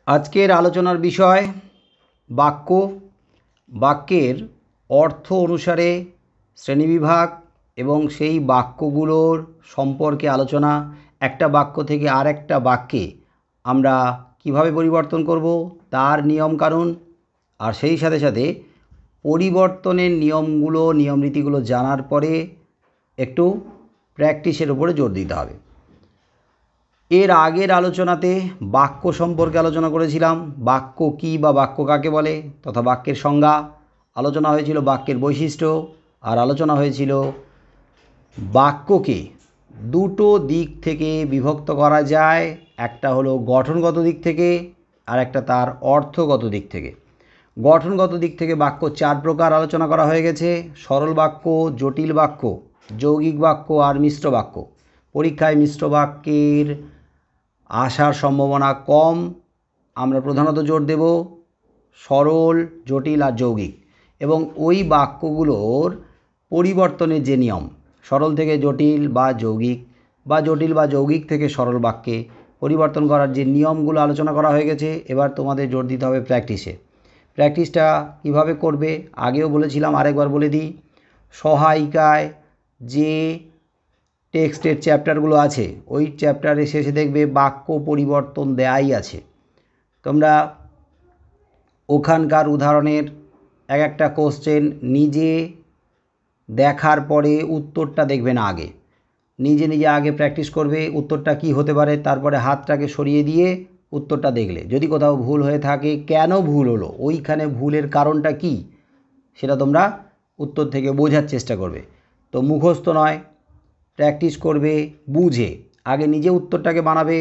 আজকের আলোচনার বিষয় বাক্য, বাক্যের অর্থ অনুসারে শ্রেণীবিভাগ এবং সেই বাক্যগুলোর সম্পর্কে আলোচনা। একটা বাক্য থেকে আর একটা বাক্যে আমরা কিভাবে পরিবর্তন করব তার নিয়মকানুন, আর সেই সাথে সাথে পরিবর্তনের নিয়মগুলো, নিয়মনীতিগুলো জানার পরে একটু প্র্যাকটিসের উপরে জোর দিতে হবে। এর আগের আলোচনাতে বাক্য সম্পর্কে আলোচনা করেছিলাম, বাক্য কী বা বাক্য কাকে বলে তথা বাক্যের সংজ্ঞা, আলোচনা হয়েছিল বাক্যের বৈশিষ্ট্য, আর আলোচনা হয়েছিল বাক্যকে দুটো দিক থেকে বিভক্ত করা যায়, একটা হলো গঠনগত দিক থেকে আর একটা তার অর্থগত দিক থেকে। গঠনগত দিক থেকে বাক্য চার প্রকার আলোচনা করা হয়ে গেছে: সরল বাক্য, জটিল বাক্য, যৌগিক বাক্য আর মিশ্র বাক্য। পরীক্ষায় মিশ্র বাক্যের আসার সম্ভাবনা কম, আমরা প্রধানত জোর দেব সরল, জটিল আর যৌগিক, এবং ওই বাক্যগুলোর পরিবর্তনের যে নিয়ম, সরল থেকে জটিল বা যৌগিক বা জটিল বা যৌগিক থেকে সরল বাক্যে পরিবর্তন করার যে নিয়মগুলো আলোচনা করা হয়ে গেছে। এবার তোমাদের জোর দিতে হবে প্র্যাকটিসে। প্র্যাকটিসটা কীভাবে করবে আগেও বলেছিলাম, আরেকবার বলে দিই। সহায়িকায় যে টেক্সটের চ্যাপ্টারগুলো আছে ওই চ্যাপ্টারের শেষে দেখবে বাক্য পরিবর্তন দেয়াই আছে। তোমরা ওখানকার উদাহরণের এক একটা কোশ্চেন নিজে দেখার পরে উত্তরটা দেখবে না, আগে নিজে নিজে আগে প্র্যাকটিস করবে উত্তরটা কি হতে পারে, তারপরে হাতটাকে সরিয়ে দিয়ে উত্তরটা দেখলে যদি কোথাও ভুল হয়ে থাকে কেন ভুল হলো, ওইখানে ভুলের কারণটা কি সেটা তোমরা উত্তর থেকে বোঝার চেষ্টা করবে। তো মুখস্থ নয়, প্র্যাকটিস করবে বুঝে। আগে নিজে উত্তরটাকে বানাবে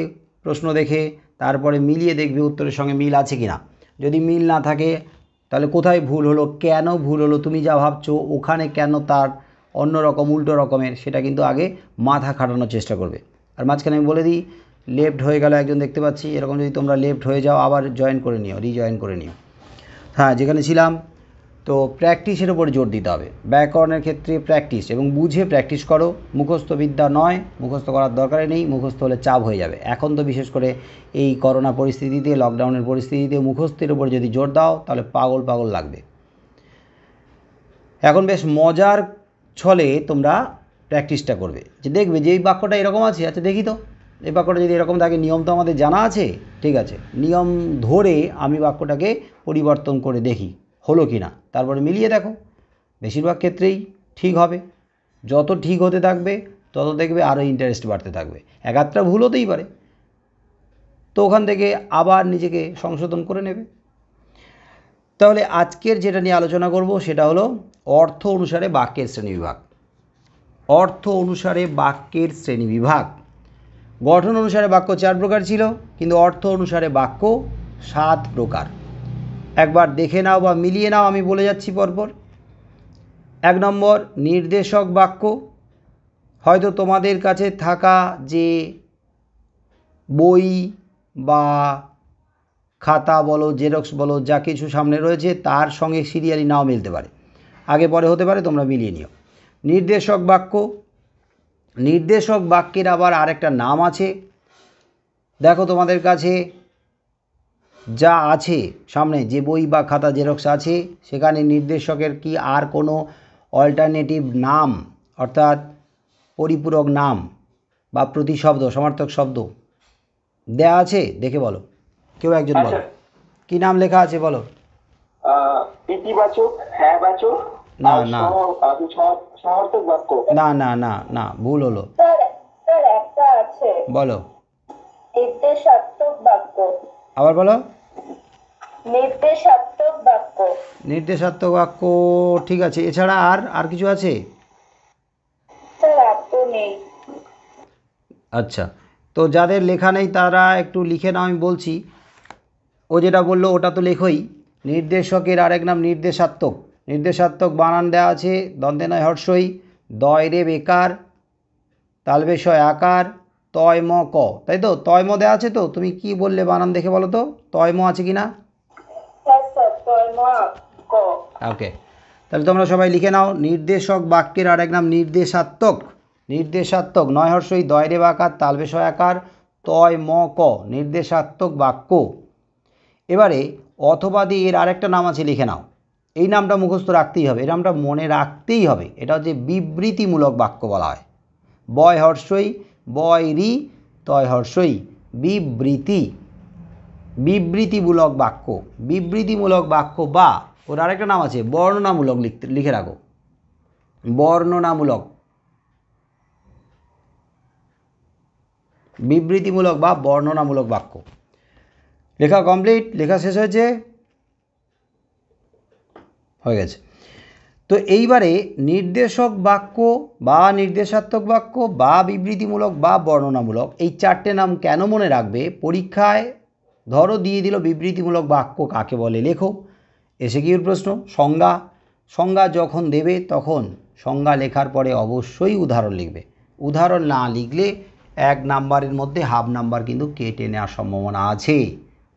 প্রশ্ন দেখে, তারপরে মিলিয়ে দেখবে উত্তরের সঙ্গে মিল আছে কি না। যদি মিল না থাকে তাহলে কোথায় ভুল হলো, কেন ভুল হলো, তুমি যা ভাবছো ওখানে কেন তার অন্য রকম উল্টো রকমের, সেটা কিন্তু আগে মাথা খাটানোর চেষ্টা করবে। আর মাঝখানে আমি বলে দিই, লেফট হয়ে গেল একজন দেখতে পাচ্ছি, এরকম যদি তোমরা লেফট হয়ে যাও আবার জয়েন করে নিও, রিজয়েন করে নিও। হ্যাঁ, যেখানে ছিলাম, তো প্র্যাকটিসের উপরে জোর দিতে হবে। ব্যাকরণের ক্ষেত্রে প্র্যাকটিস এবং বুঝে প্র্যাকটিস করো, মুখস্থ বিদ্যা নয়, মুখস্থ করার দরকারই নেই, মুখস্থ হলে চাপ হয়ে যাবে। এখন তো বিশেষ করে এই করোনা পরিস্থিতিতে, লকডাউনের পরিস্থিতিতে মুখস্থের উপরে যদি জোর দাও তাহলে পাগল পাগল লাগবে। এখন বেশ মজার ছলে তোমরা প্র্যাকটিসটা করবে, যে দেখবে যে এই বাক্যটা এরকম আছে, আচ্ছা দেখি তো এই বাক্যটা যদি এরকম থাকে, নিয়ম তো আমাদের জানা আছে, ঠিক আছে, নিয়ম ধরে আমি বাক্যটাকে পরিবর্তন করে দেখি হলো কি না, তারপরে মিলিয়ে দেখো। বেশিরভাগ ক্ষেত্রেই ঠিক হবে। যত ঠিক হতে থাকবে তত দেখবে আরও ইন্টারেস্ট বাড়তে থাকবে। এক আধটা ভুল হতেই পারে, তো ওখান থেকে আবার নিজেকে সংশোধন করে নেবে। তাহলে আজকের যেটা নিয়ে আলোচনা করব সেটা হলো অর্থ অনুসারে বাক্যের শ্রেণীবিভাগ। অর্থ অনুসারে বাক্যের শ্রেণীবিভাগ। গঠন অনুসারে বাক্য চার প্রকার ছিল, কিন্তু অর্থ অনুসারে বাক্য 7 প্রকার। একবার দেখে নাও বা মিলিয়ে নাও, আমি বলে যাচ্ছি পরপর। 1 নম্বর নির্দেশক বাক্য। হয়তো তোমাদের কাছে থাকা যে বই বা খাতা বলো, জেরক্স বলো, যা কিছু সামনে রয়েছে তার সঙ্গে সিরিয়ালি নাও মিলতে পারে, আগে পরে হতে পারে, তোমরা মিলিয়ে নিও। নির্দেশক বাক্য। নির্দেশক বাক্যের আবার আরেকটা নাম আছে। দেখো তোমাদের কাছে যা আছে সামনে, যে বই বা খাতা জেরক্স আছে, সেখানে নির্দেশকের কি আর কোনো অল্টারনেটিভ নাম, অর্থাৎ পরিপূরক নাম বা প্রতিশব্দ, সমার্থক শব্দ দেয়া আছে? দেখে বলো, কেউ একজন বলো কি নাম লেখা আছে, বলো। ইতিবাচক, হ্যাঁবাচক, না না সমার্থক বাক্য। না না না না, ভুল হলো। স্যার একটা আছে, বলো, নির্দেশাত্মক বাক্য। আবার বলো। নির্দেশাত্মক বাক্য। নির্দেশাত্মক বাক্য, ঠিক আছে। এছাড়া আর আর কিছু আছে? স্যার আর তো নেই। আচ্ছা, তো যাদের লেখা নেই তারা একটু লিখে নাও, আমি বলছি। ও যেটা বললো ওটা তো লেখোই। নির্দেশকের আরেক নাম নির্দেশাত্মক। নির্দেশাত্মক বানান দেওয়া আছে, দ্বন্দ্বে নয় হর্ষই, দয় রে বেকার, তালবেশয় আকার, তয় ম ক, তাই তো? তয় ম দেওয়া আছে তো? তুমি কি বললে বানান দেখে বলো তো, তয় ম আছে কি না? ওকে, তাহলে তোমরা সবাই লিখে নাও, নির্দেশক বাক্যের আরেক নাম নির্দেশাত্মক। নির্দেশাত্মক, নয় হর্ষই, দয় রে বাকার, তালবেশয় আকার, তয় ম ক, নির্দেশাত্মক বাক্য। এবারে অথবা দিয়ে এর আরেকটা নাম আছে, লিখে নাও। এই নামটা মুখস্থ রাখতেই হবে, এই নামটা মনে রাখতেই হবে। এটা হচ্ছে বিবৃতিমূলক বাক্য বলা হয়। বয় হর্ষই, বয় রি, তয় হর্ষই, বিবৃতি, বিবৃতিমূলক বাক্য। বিবৃতিমূলক বাক্য বা ওর আরেকটা নাম আছে বর্ণনামূলক, লিখে রাখো, বর্ণনামূলক। বিবৃতিমূলক বা বর্ণনামূলক বাক্য। লেখা কমপ্লিট, লেখা শেষ হয়েছে, হয়ে গেছে। তো এইবারে নির্দেশক বাক্য বা নির্দেশাত্মক বাক্য বা বিবৃতিমূলক বা বর্ণনামূলক, এই চারটে নাম কেন মনে রাখবে? পরীক্ষায় ধরো দিয়ে দিল বিবৃতিমূলক বাক্য কাকে বলে, লেখো। এসে কি প্রশ্ন? সংজ্ঞা। সংজ্ঞা যখন দেবে তখন সংজ্ঞা লেখার পরে অবশ্যই উদাহরণ লিখবে। উদাহরণ না লিখলে 1 নাম্বারের মধ্যে হাফ নাম্বার কিন্তু কেটে নেওয়ার সম্ভাবনা আছে।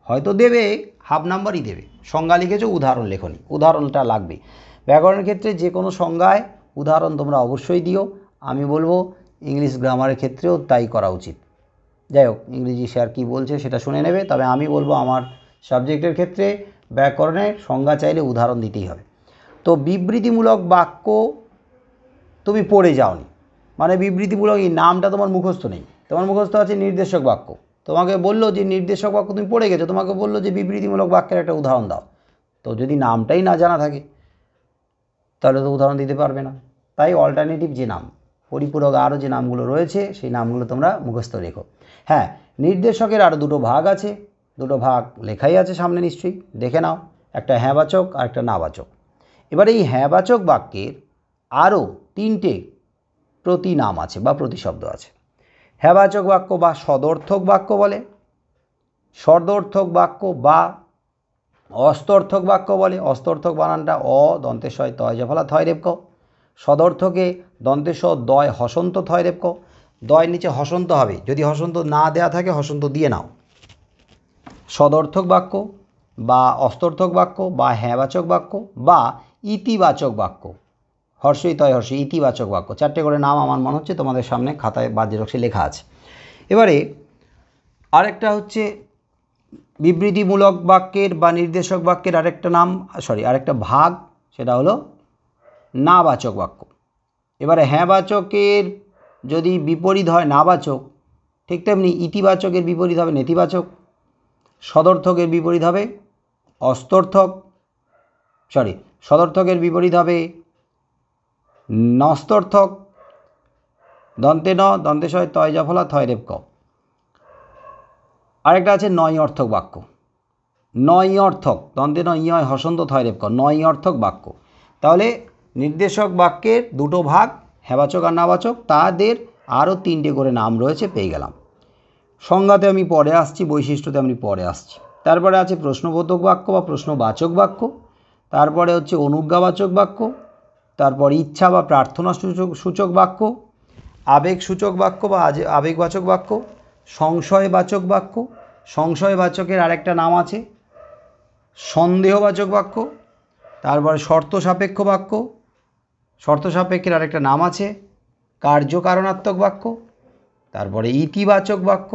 হয়তো দেবে, হাফ নাম্বারই দেবে। সংজ্ঞা লিখেছো, উদাহরণ লেখনি, উদাহরণটা লাগবে। ব্যাকরণের ক্ষেত্রে যে কোনো সংজ্ঞায় উদাহরণ তোমরা অবশ্যই দিও। আমি বলবো ইংলিশ গ্রামারের ক্ষেত্রেও তাই করা উচিত। যাই হোক, ইংরেজি স্যার কী বলছে সেটা শুনে নেবে। তবে আমি বলবো আমার সাবজেক্টের ক্ষেত্রে ব্যাকরণের সংজ্ঞা চাইলে উদাহরণ দিতেই হবে। তো বিবৃতিমূলক বাক্য তুমি পড়ে যাওনি, মানে বিবৃতিমূলক এই নামটা তোমার মুখস্থ নেই। তোমার মুখস্থ আছে নির্দেশক বাক্য। তোমাকে বললো যে নির্দেশক বাক্য তুমি পড়ে গেছো, তোমাকে বললো যে বিবৃতিমূলক বাক্যের একটা উদাহরণ দাও। তো যদি নামটাই না জানা থাকে তাহলে তো উদাহরণ দিতে পারবে না। তাই অল্টারনেটিভ যে নাম, পরিপূরক আরও যে নামগুলো রয়েছে সেই নামগুলো তোমরা মুখস্থ রেখো। হ্যাঁ, নির্দেশকের আরও দুটো ভাগ আছে, দুটো ভাগ লেখাই আছে সামনে, নিশ্চয়ই দেখে নাও। একটা হ্যাঁবাচক আর একটা নাবাচক। এবার এই হ্যাঁবাচক বাক্যের আরও 3টে প্রতিনাম আছে বা প্রতিশব্দ আছে। হ্যাঁবাচক বাক্য বা সদর্থক বাক্য বলে, সদর্থক বাক্য বা অস্তর্থক বাক্য বলে। অস্তর্থক বানানটা অ দন্তেশ্বয় তয় জফলা থয় রেপ ক। সদর্থকে দন্তেশ দয় হসন্ত থয় রেপ ক। দয়ের নিচে হসন্ত হবে, যদি হসন্ত না দেয়া থাকে হসন্ত দিয়ে নাও। সদর্থক বাক্য বা অস্তর্থক বাক্য বা হ্যাঁবাচক বাক্য বা ইতিবাচক বাক্য, হর্ষই তয় হর্ষই, ইতিবাচক বাক্য। 4টে করে নাম আমার মনে হচ্ছে তোমাদের সামনে খাতায় বা জেরক্সে লেখা আছে। এবারে আরেকটা হচ্ছে বিবৃতিমূলক বাক্যের বা নির্দেশক বাক্যের আরেকটা নাম, আরেকটা ভাগ, সেটা হলো নাবাচক বাক্য। এবারে হ্যাঁবাচকের যদি বিপরীত হয় নাবাচক, ঠিক তেমনি ইতিবাচকের বিপরীত হবে নেতিবাচক। সদর্থকের বিপরীত হবে সদর্থকের বিপরীত হবে নস্তর্থক, দন্তে ন দন্তেশয় তয় জফলা থয় রেপ ক। আরেকটা আছে নয় অর্থক বাক্য। নয় অর্থক, দন্তে ন ইয় হসন্ত থয় রেপ ক, নয় অর্থক বাক্য। তাহলে নির্দেশক বাক্যের দুটো ভাগ, হ্যাঁবাচক আর নাবাচক, তাদের আরও 3টে করে নাম রয়েছে, পেয়ে গেলাম। সংজ্ঞাতে আমি পরে আসছি, বৈশিষ্ট্যতে আমি পরে আসছি। তারপরে আছে প্রশ্নবোধক বাক্য বা প্রশ্নবাচক বাক্য, তারপরে হচ্ছে অনুজ্ঞাবাচক বাক্য, তারপর ইচ্ছা বা প্রার্থনা সূচক বাক্য, আবেগসূচক বাক্য বা আবেগবাচক বাক্য, সংশয়বাচক বাক্য। সংশয়বাচকের আরেকটা নাম আছে সন্দেহবাচক বাক্য। তারপরে শর্ত সাপেক্ষ বাক্য, শর্ত সাপেক্ষের আরেকটা নাম আছে কার্যকারণাত্মক বাক্য। তারপরে ইতিবাচক বাক্য,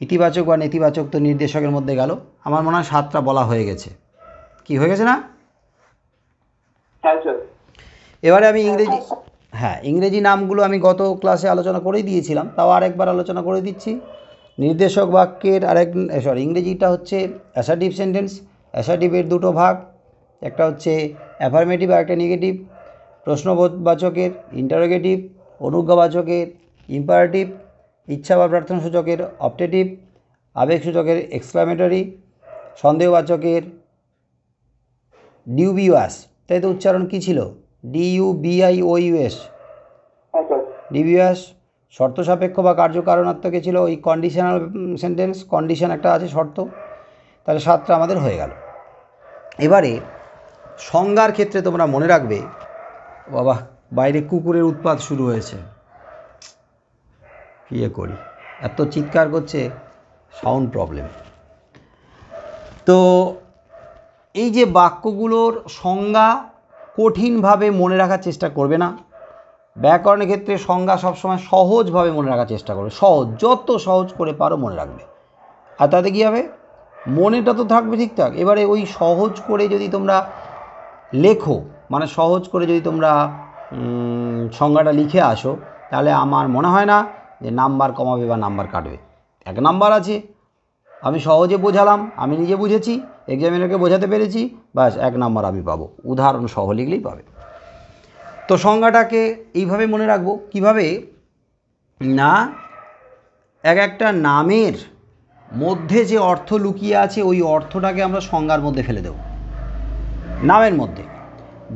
ইতিবাচক বা নেতিবাচক তো নির্দেশকের মধ্যে গেল। আমার মনে হয় 7টা বলা হয়ে গেছে, কি হয়ে গেছে না? এবারে আমি ইংরেজি নামগুলো আমি গত ক্লাসে আলোচনা করেই দিয়েছিলাম, তাও আরেকবার আলোচনা করে দিচ্ছি। নির্দেশক বাক্যের ইংরেজিটা হচ্ছে অ্যাসার্টিভ সেন্টেন্স। অ্যাসার্টিভের দুটো ভাগ, একটা হচ্ছে অ্যাফার্মেটিভ আর একটা নেগেটিভ। প্রশ্নবাচকের ইন্টারোগেটিভ, অনুজ্ঞাবাচকের ইম্পারেটিভ, ইচ্ছা বা প্রার্থনা সূচকের অপটেটিভ, আবেগসূচকের এক্সক্লামেটরি, সন্দেহবাচকের ডিউবিউএস। তাই তো উচ্চারণ কী ছিল? DUBIOUS, ডিবিউএস। শর্ত সাপেক্ষ বা কার্যকারণাত্মকে ছিল ওই কন্ডিশনাল সেন্টেন্স, কন্ডিশন একটা আছে, শর্ত। তাহলে 7টা আমাদের হয়ে গেল। এবারে সংজ্ঞার ক্ষেত্রে তোমরা মনে রাখবে, বাবা বাইরে কুকুরের উৎপাত শুরু হয়েছে, কী করি, এত চিৎকার করছে, সাউন্ড প্রবলেম। তো এই যে বাক্যগুলোর সংজ্ঞা কঠিনভাবে মনে রাখার চেষ্টা করবে না। ব্যাকরণের ক্ষেত্রে সংজ্ঞা সবসময় সহজভাবে মনে রাখার চেষ্টা করবে, যত সহজ করে পারো মনে রাখবে। আর তাতে কী হবে? মনেটা তো থাকবে ঠিকঠাক। এবারে ওই সহজ করে যদি তোমরা লেখো, মানে সহজ করে যদি তোমরা সংজ্ঞাটা লিখে আসো, তাহলে আমার মনে হয় না যে নাম্বার কমাবে বা নাম্বার কাটবে। 1 নাম্বার আছে, আমি সহজে বোঝালাম, আমি নিজে বুঝেছি, এক্সামিনারকে বোঝাতে পেরেছি, ব্যাস 1 নাম্বার আমি পাবো। উদাহরণ সহ লিখলেই পাবে। তো সংজ্ঞাটাকে এইভাবে মনে রাখবো। কিভাবে না, একটা নামের মধ্যে যে অর্থ লুকিয়ে আছে ওই অর্থটাকে আমরা সংজ্ঞার মধ্যে ফেলে দেব নামের মধ্যে।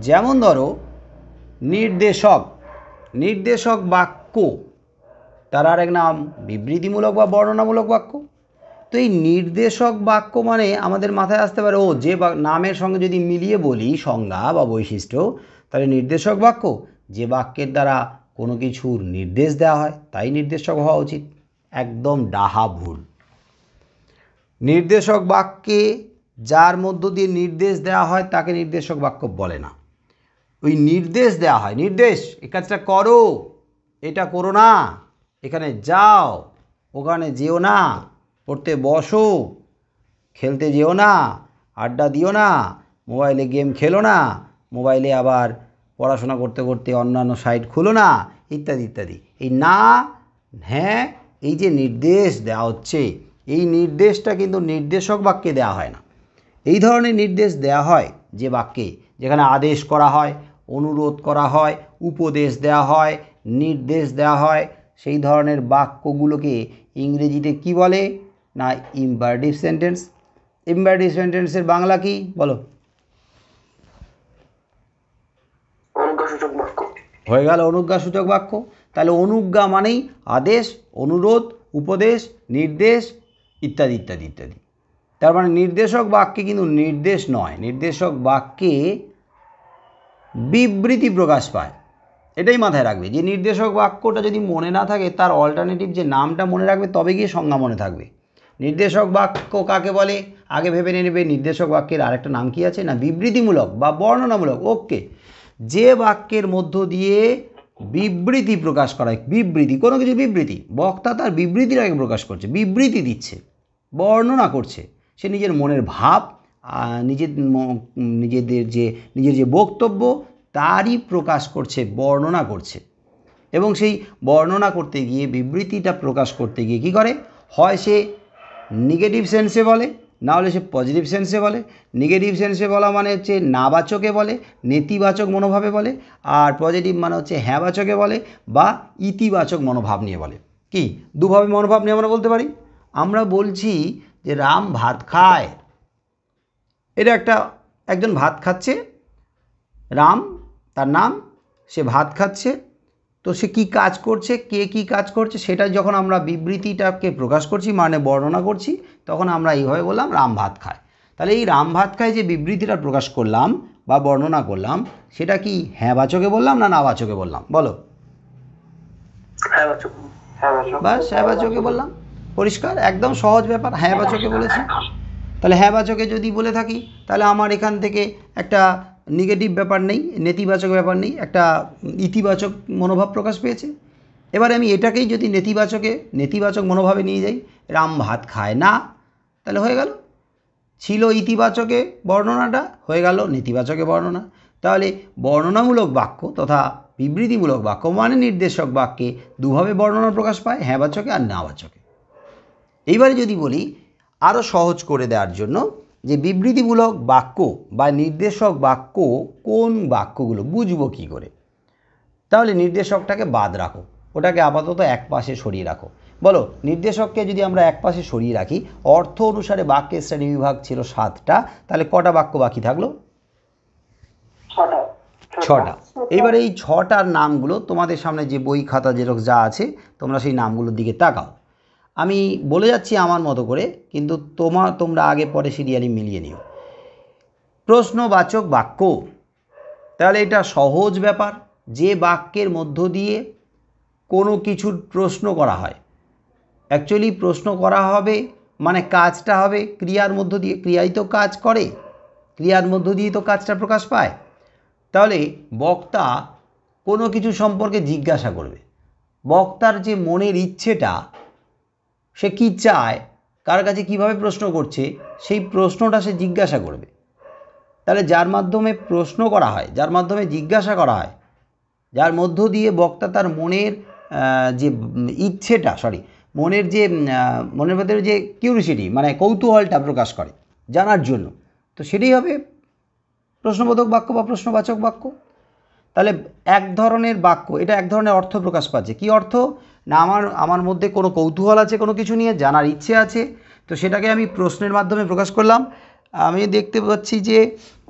যেমন ধরো নির্দেশক, নির্দেশক বাক্য, তার আরেক নাম বিবৃতিমূলক বা বর্ণনামূলক বাক্য। তো এই নির্দেশক বাক্য মানে আমাদের মাথায় আসতে পারে, ও যে নামের সঙ্গে যদি মিলিয়ে বলি সংজ্ঞা বা বৈশিষ্ট্য, তাহলে নির্দেশক বাক্য যে বাক্যের দ্বারা কোনো কিছুর নির্দেশ দেওয়া হয় তাই নির্দেশক হওয়া উচিত। একদম ডাহা ভুল। নির্দেশক বাক্যে যার মধ্য দিয়ে নির্দেশ দেওয়া হয় তাকে নির্দেশক বাক্য বলে না। ওই নির্দেশ দেওয়া হয়, নির্দেশ, এই কাজটা করো, এটা করো না, এখানে যাও, ওখানে যেও না, পড়তে বসো, খেলতে যেও না, আড্ডা দিও না, মোবাইলে গেম খেলো না, মোবাইলে আবার পড়াশোনা করতে করতে অন্যান্য সাইট খুলো না, ইত্যাদি ইত্যাদি। এই না, হ্যাঁ, এই যে নির্দেশ দেওয়া হচ্ছে, এই নির্দেশটা কিন্তু নির্দেশক বাক্যে দেওয়া হয় না। এই ধরনের নির্দেশ দেওয়া হয় যে বাক্যে, যেখানে আদেশ করা হয়, অনুরোধ করা হয়, উপদেশ দেওয়া হয়, নির্দেশ দেওয়া হয়, সেই ধরনের বাক্যগুলোকে ইংরেজিতে কি বলে না ইম্পারেটিভ সেন্টেন্স। ইম্পারেটিভ সেন্টেন্সের বাংলা কি বলো? অনুজ্ঞাসূচক বাক্য। হয়ে গেল অনুজ্ঞাসূচক বাক্য। তাহলে অনুজ্ঞা মানেই আদেশ, অনুরোধ, উপদেশ, নির্দেশ ইত্যাদি ইত্যাদি ইত্যাদি। তার মানে নির্দেশক বাক্যে কিন্তু নির্দেশ নয়, নির্দেশক বাক্যে বিবৃতি প্রকাশ পায়। এটাই মাথায় রাখবে যে নির্দেশক বাক্যটা যদি মনে না থাকে, তার অল্টারনেটিভ যে নামটা মনে রাখবে, তবে গিয়ে সংজ্ঞা মনে থাকবে। নির্দেশক বাক্য কাকে বলে আগে ভেবে নেবে। নির্দেশক বাক্যের আরেকটা নাম কি আছে না বিবৃতিমূলক বা বর্ণনামূলক। ওকে, যে বাক্যের মধ্য দিয়ে বিবৃতি প্রকাশ করা হয়, বিবৃতি, কোনো কিছু বিবৃতি, বক্তা তার বিবৃতিটাকে প্রকাশ করছে, বিবৃতি দিচ্ছে, বর্ণনা করছে, সে নিজের মনের ভাব, নিজের যে বক্তব্য তারই প্রকাশ করছে, বর্ণনা করছে। এবং সেই বর্ণনা করতে গিয়ে, বিবৃতিটা প্রকাশ করতে গিয়ে কী করে, হয় সে নেগেটিভ সেন্সে বলে, না হলে সে পজিটিভ সেন্সে বলে। নেগেটিভ সেন্সে বলা মানে হচ্ছে নাবাচকে বলে, নেতিবাচক মনোভাবে বলে, আর পজিটিভ মানে হচ্ছে হ্যাঁবাচকে বলে বা ইতিবাচক মনোভাব নিয়ে বলে। কি দুভাবে মনোভাব নিয়ে আমরা বলতে পারি? আমরা বলছি যে রাম ভাত খায়, এটা একজন ভাত খাচ্ছে, রাম তার নাম, সে ভাত খাচ্ছে, তো সে কী কাজ করছে, কে কী কাজ করছে, সেটা যখন আমরা বিবৃতিটাকে প্রকাশ করছি, মানে বর্ণনা করছি, তখন আমরা এইভাবে বললাম রাম ভাত খায়। তাহলে এই রাম ভাত খায় যে বিবৃতিটা প্রকাশ করলাম বা বর্ণনা করলাম, সেটা কি হ্যাঁবাচকে বললাম না নাবাচকে বললাম বলো? বাস হ্যাঁবাচকে বললাম, পরিষ্কার, একদম সহজ ব্যাপার, হ্যাঁবাচকে বলেছি। তাহলে হ্যাঁবাচকে যদি বলে থাকি, তাহলে আমার এখান থেকে একটা নেগেটিভ ব্যাপার নেই, নেতিবাচক ব্যাপার নেই, একটা ইতিবাচক মনোভাব প্রকাশ পেয়েছে। এবারে আমি এটাকেই যদি নেতিবাচক মনোভাবে নিয়ে যাই, রাম ভাত খায় না, তাহলে হয়ে গেল, ছিল ইতিবাচকে বর্ণনাটা, হয়ে গেল নেতিবাচকে বর্ণনা। তাহলে বর্ণনামূলক বাক্য তথা বিবৃতিমূলক বাক্য মানে নির্দেশক বাক্যে দুভাবে বর্ণনা প্রকাশ পায়, হ্যাঁবাচকে আর নাবাচকে। এইবারে যদি বলি আরও সহজ করে দেওয়ার জন্য, যে বিবৃতিমূলক বাক্য বা নির্দেশক বাক্য কোন বাক্যগুলো বুঝবো কী করে, তাহলে নির্দেশকটাকে বাদ রাখো, ওটাকে আপাতত এক পাশে সরিয়ে রাখো। বলো, নির্দেশককে যদি আমরা এক পাশে সরিয়ে রাখি, অর্থ অনুসারে বাক্যের শ্রেণীবিভাগ ছিল 7টা, তাহলে কটা বাক্য বাকি থাকলো? 6টা। এইবার এই 6টার নামগুলো তোমাদের সামনে যে বই খাতা জেরক্স যা আছে, তোমরা সেই নামগুলোর দিকে তাকাও। আমি বলে যাচ্ছি আমার মতো করে, কিন্তু তোমরা আগে পরে সিরিয়ালি মিলিয়ে নিও। প্রশ্নবাচক বাক্য, তাহলে এটা সহজ ব্যাপার, যে বাক্যের মধ্য দিয়ে কোনো কিছুর প্রশ্ন করা হয়। অ্যাকচুয়ালি প্রশ্ন করা হবে মানে কাজটা হবে ক্রিয়ার মধ্য দিয়ে, ক্রিয়াই তো কাজ করে, ক্রিয়ার মধ্য দিয়ে তো কাজটা প্রকাশ পায়। তাহলে বক্তা কোনো কিছু সম্পর্কে জিজ্ঞাসা করবে, বক্তার যে মনের ইচ্ছেটা, সে কী চায়, কার কাছে কীভাবে প্রশ্ন করছে সেই প্রশ্নটা সে জিজ্ঞাসা করবে। তাহলে যার মাধ্যমে প্রশ্ন করা হয়, যার মাধ্যমে জিজ্ঞাসা করা হয়, যার মধ্য দিয়ে বক্তা তার মনের যে ইচ্ছেটা মনের ভেতরে যে কিউরিসিটি মানে কৌতূহলটা প্রকাশ করে জানার জন্য, তো সেটাই হবে প্রশ্নবোধক বাক্য বা প্রশ্নবাচক বাক্য। তাহলে এক ধরনের বাক্য, এটা এক ধরনের অর্থ প্রকাশ পাচ্ছে। কি অর্থ? না আমার মধ্যে কোনো কৌতূহল আছে, কোনো কিছু নিয়ে জানার ইচ্ছে আছে, তো সেটাকে আমি প্রশ্নের মাধ্যমে প্রকাশ করলাম। আমি দেখতে পাচ্ছি যে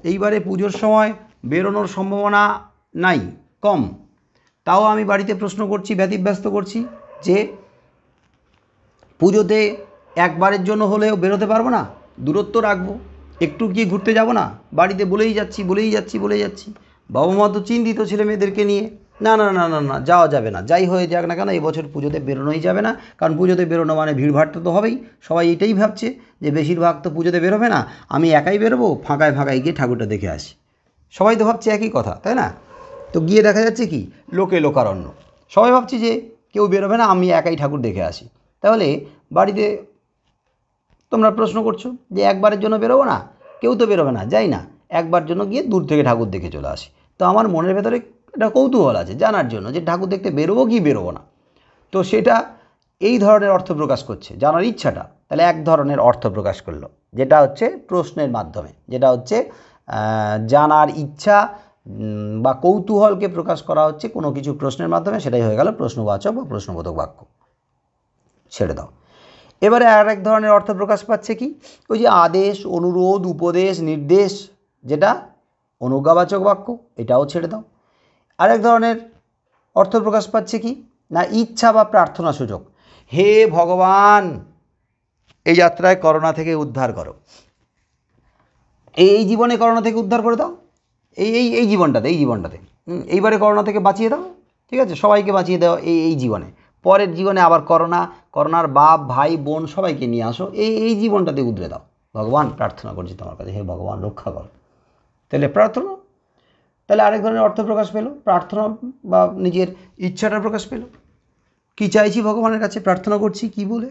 এইবারে পুজোর সময় বেরোনোর সম্ভাবনা নাই, কম, তাও আমি বাড়িতে প্রশ্ন করছি, ব্যতিব্যস্ত করছি যে পুজোতে একবারের জন্য হলেও বেরোতে পারবো না, দূরত্ব রাখবো, একটু কি ঘুরতে যাব না, বাড়িতে বলেই যাচ্ছি। বাবা মা তো চিন্তিত ছেলে মেয়েদেরকে নিয়ে, না না না না না যাওয়া যাবে না, যাই হয়ে যাক না কেন এবছর পুজোতে বেরোনোই যাবে না, কারণ পুজোতে বেরোনো মানে ভিড়ভাড়টা তো হবেই, সবাই এটাই ভাবছে যে বেশিরভাগ তো পুজোতে বেরোবে না, আমি একাই বেরোবো, ফাঁকায় গিয়ে ঠাকুরটা দেখে আসি। সবাই তো ভাবছে একই কথা, তাই না? তো গিয়ে দেখা যাচ্ছে কি লোকারণ্য, সবাই ভাবছে যে কেউ বেরোবে না, আমি একাই ঠাকুর দেখে আসি। তাহলে বাড়িতে তোমরা প্রশ্ন করছো যে একবারের জন্য বেরোবো না, কেউ তো বেরোবে না, যাই না, একবার জন্য গিয়ে দূর থেকে ঠাকুর দেখে চলে আসি। তো আমার মনের ভেতরে একটা কৌতূহল আছে জানার জন্য যে ঠাকুর দেখতে বেরোবো কি বেরোবো না, তো সেটা এই ধরনের অর্থ প্রকাশ করছে, জানার ইচ্ছাটা। তাহলে এক ধরনের অর্থ প্রকাশ করলো, যেটা হচ্ছে প্রশ্নের মাধ্যমে, যেটা হচ্ছে জানার ইচ্ছা বা কৌতূহলকে প্রকাশ করা হচ্ছে কোনো কিছু প্রশ্নের মাধ্যমে, সেটাই হয়ে গেল প্রশ্নবাচক বা প্রশ্নবোধক বাক্য। ছেড়ে দাও। এবারে আর এক ধরনের অর্থ প্রকাশ পাচ্ছে কি, ওই যে আদেশ, অনুরোধ, উপদেশ, নির্দেশ, যেটা অনুজ্ঞাবাচক বাক্য, এটাও ছেড়ে দাও। আরেক ধরনের অর্থ প্রকাশ পাচ্ছে কি না ইচ্ছা বা প্রার্থনা সূচক, হে ভগবান এই যাত্রায় করোনা থেকে উদ্ধার করো, এই জীবনে করোনা থেকে উদ্ধার করে দাও, এই জীবনটাতে এইবারে করোনা থেকে বাঁচিয়ে দাও, ঠিক আছে, সবাইকে বাঁচিয়ে দাও এই জীবনে, পরের জীবনে আবার করোনার বাপ ভাই বোন সবাইকে নিয়ে আসো, এই জীবনটাতে উদ্রে দাও ভগবান, প্রার্থনা করছি তোমার কাছে, হে ভগবান রক্ষা করো। তাহলে প্রার্থনা, তাহলে আরেক ধরনের অর্থ প্রকাশ পেল, প্রার্থনা বা নিজের ইচ্ছাটা প্রকাশ পেল, কি চাইছি ভগবানের কাছে, প্রার্থনা করছি কি বলে,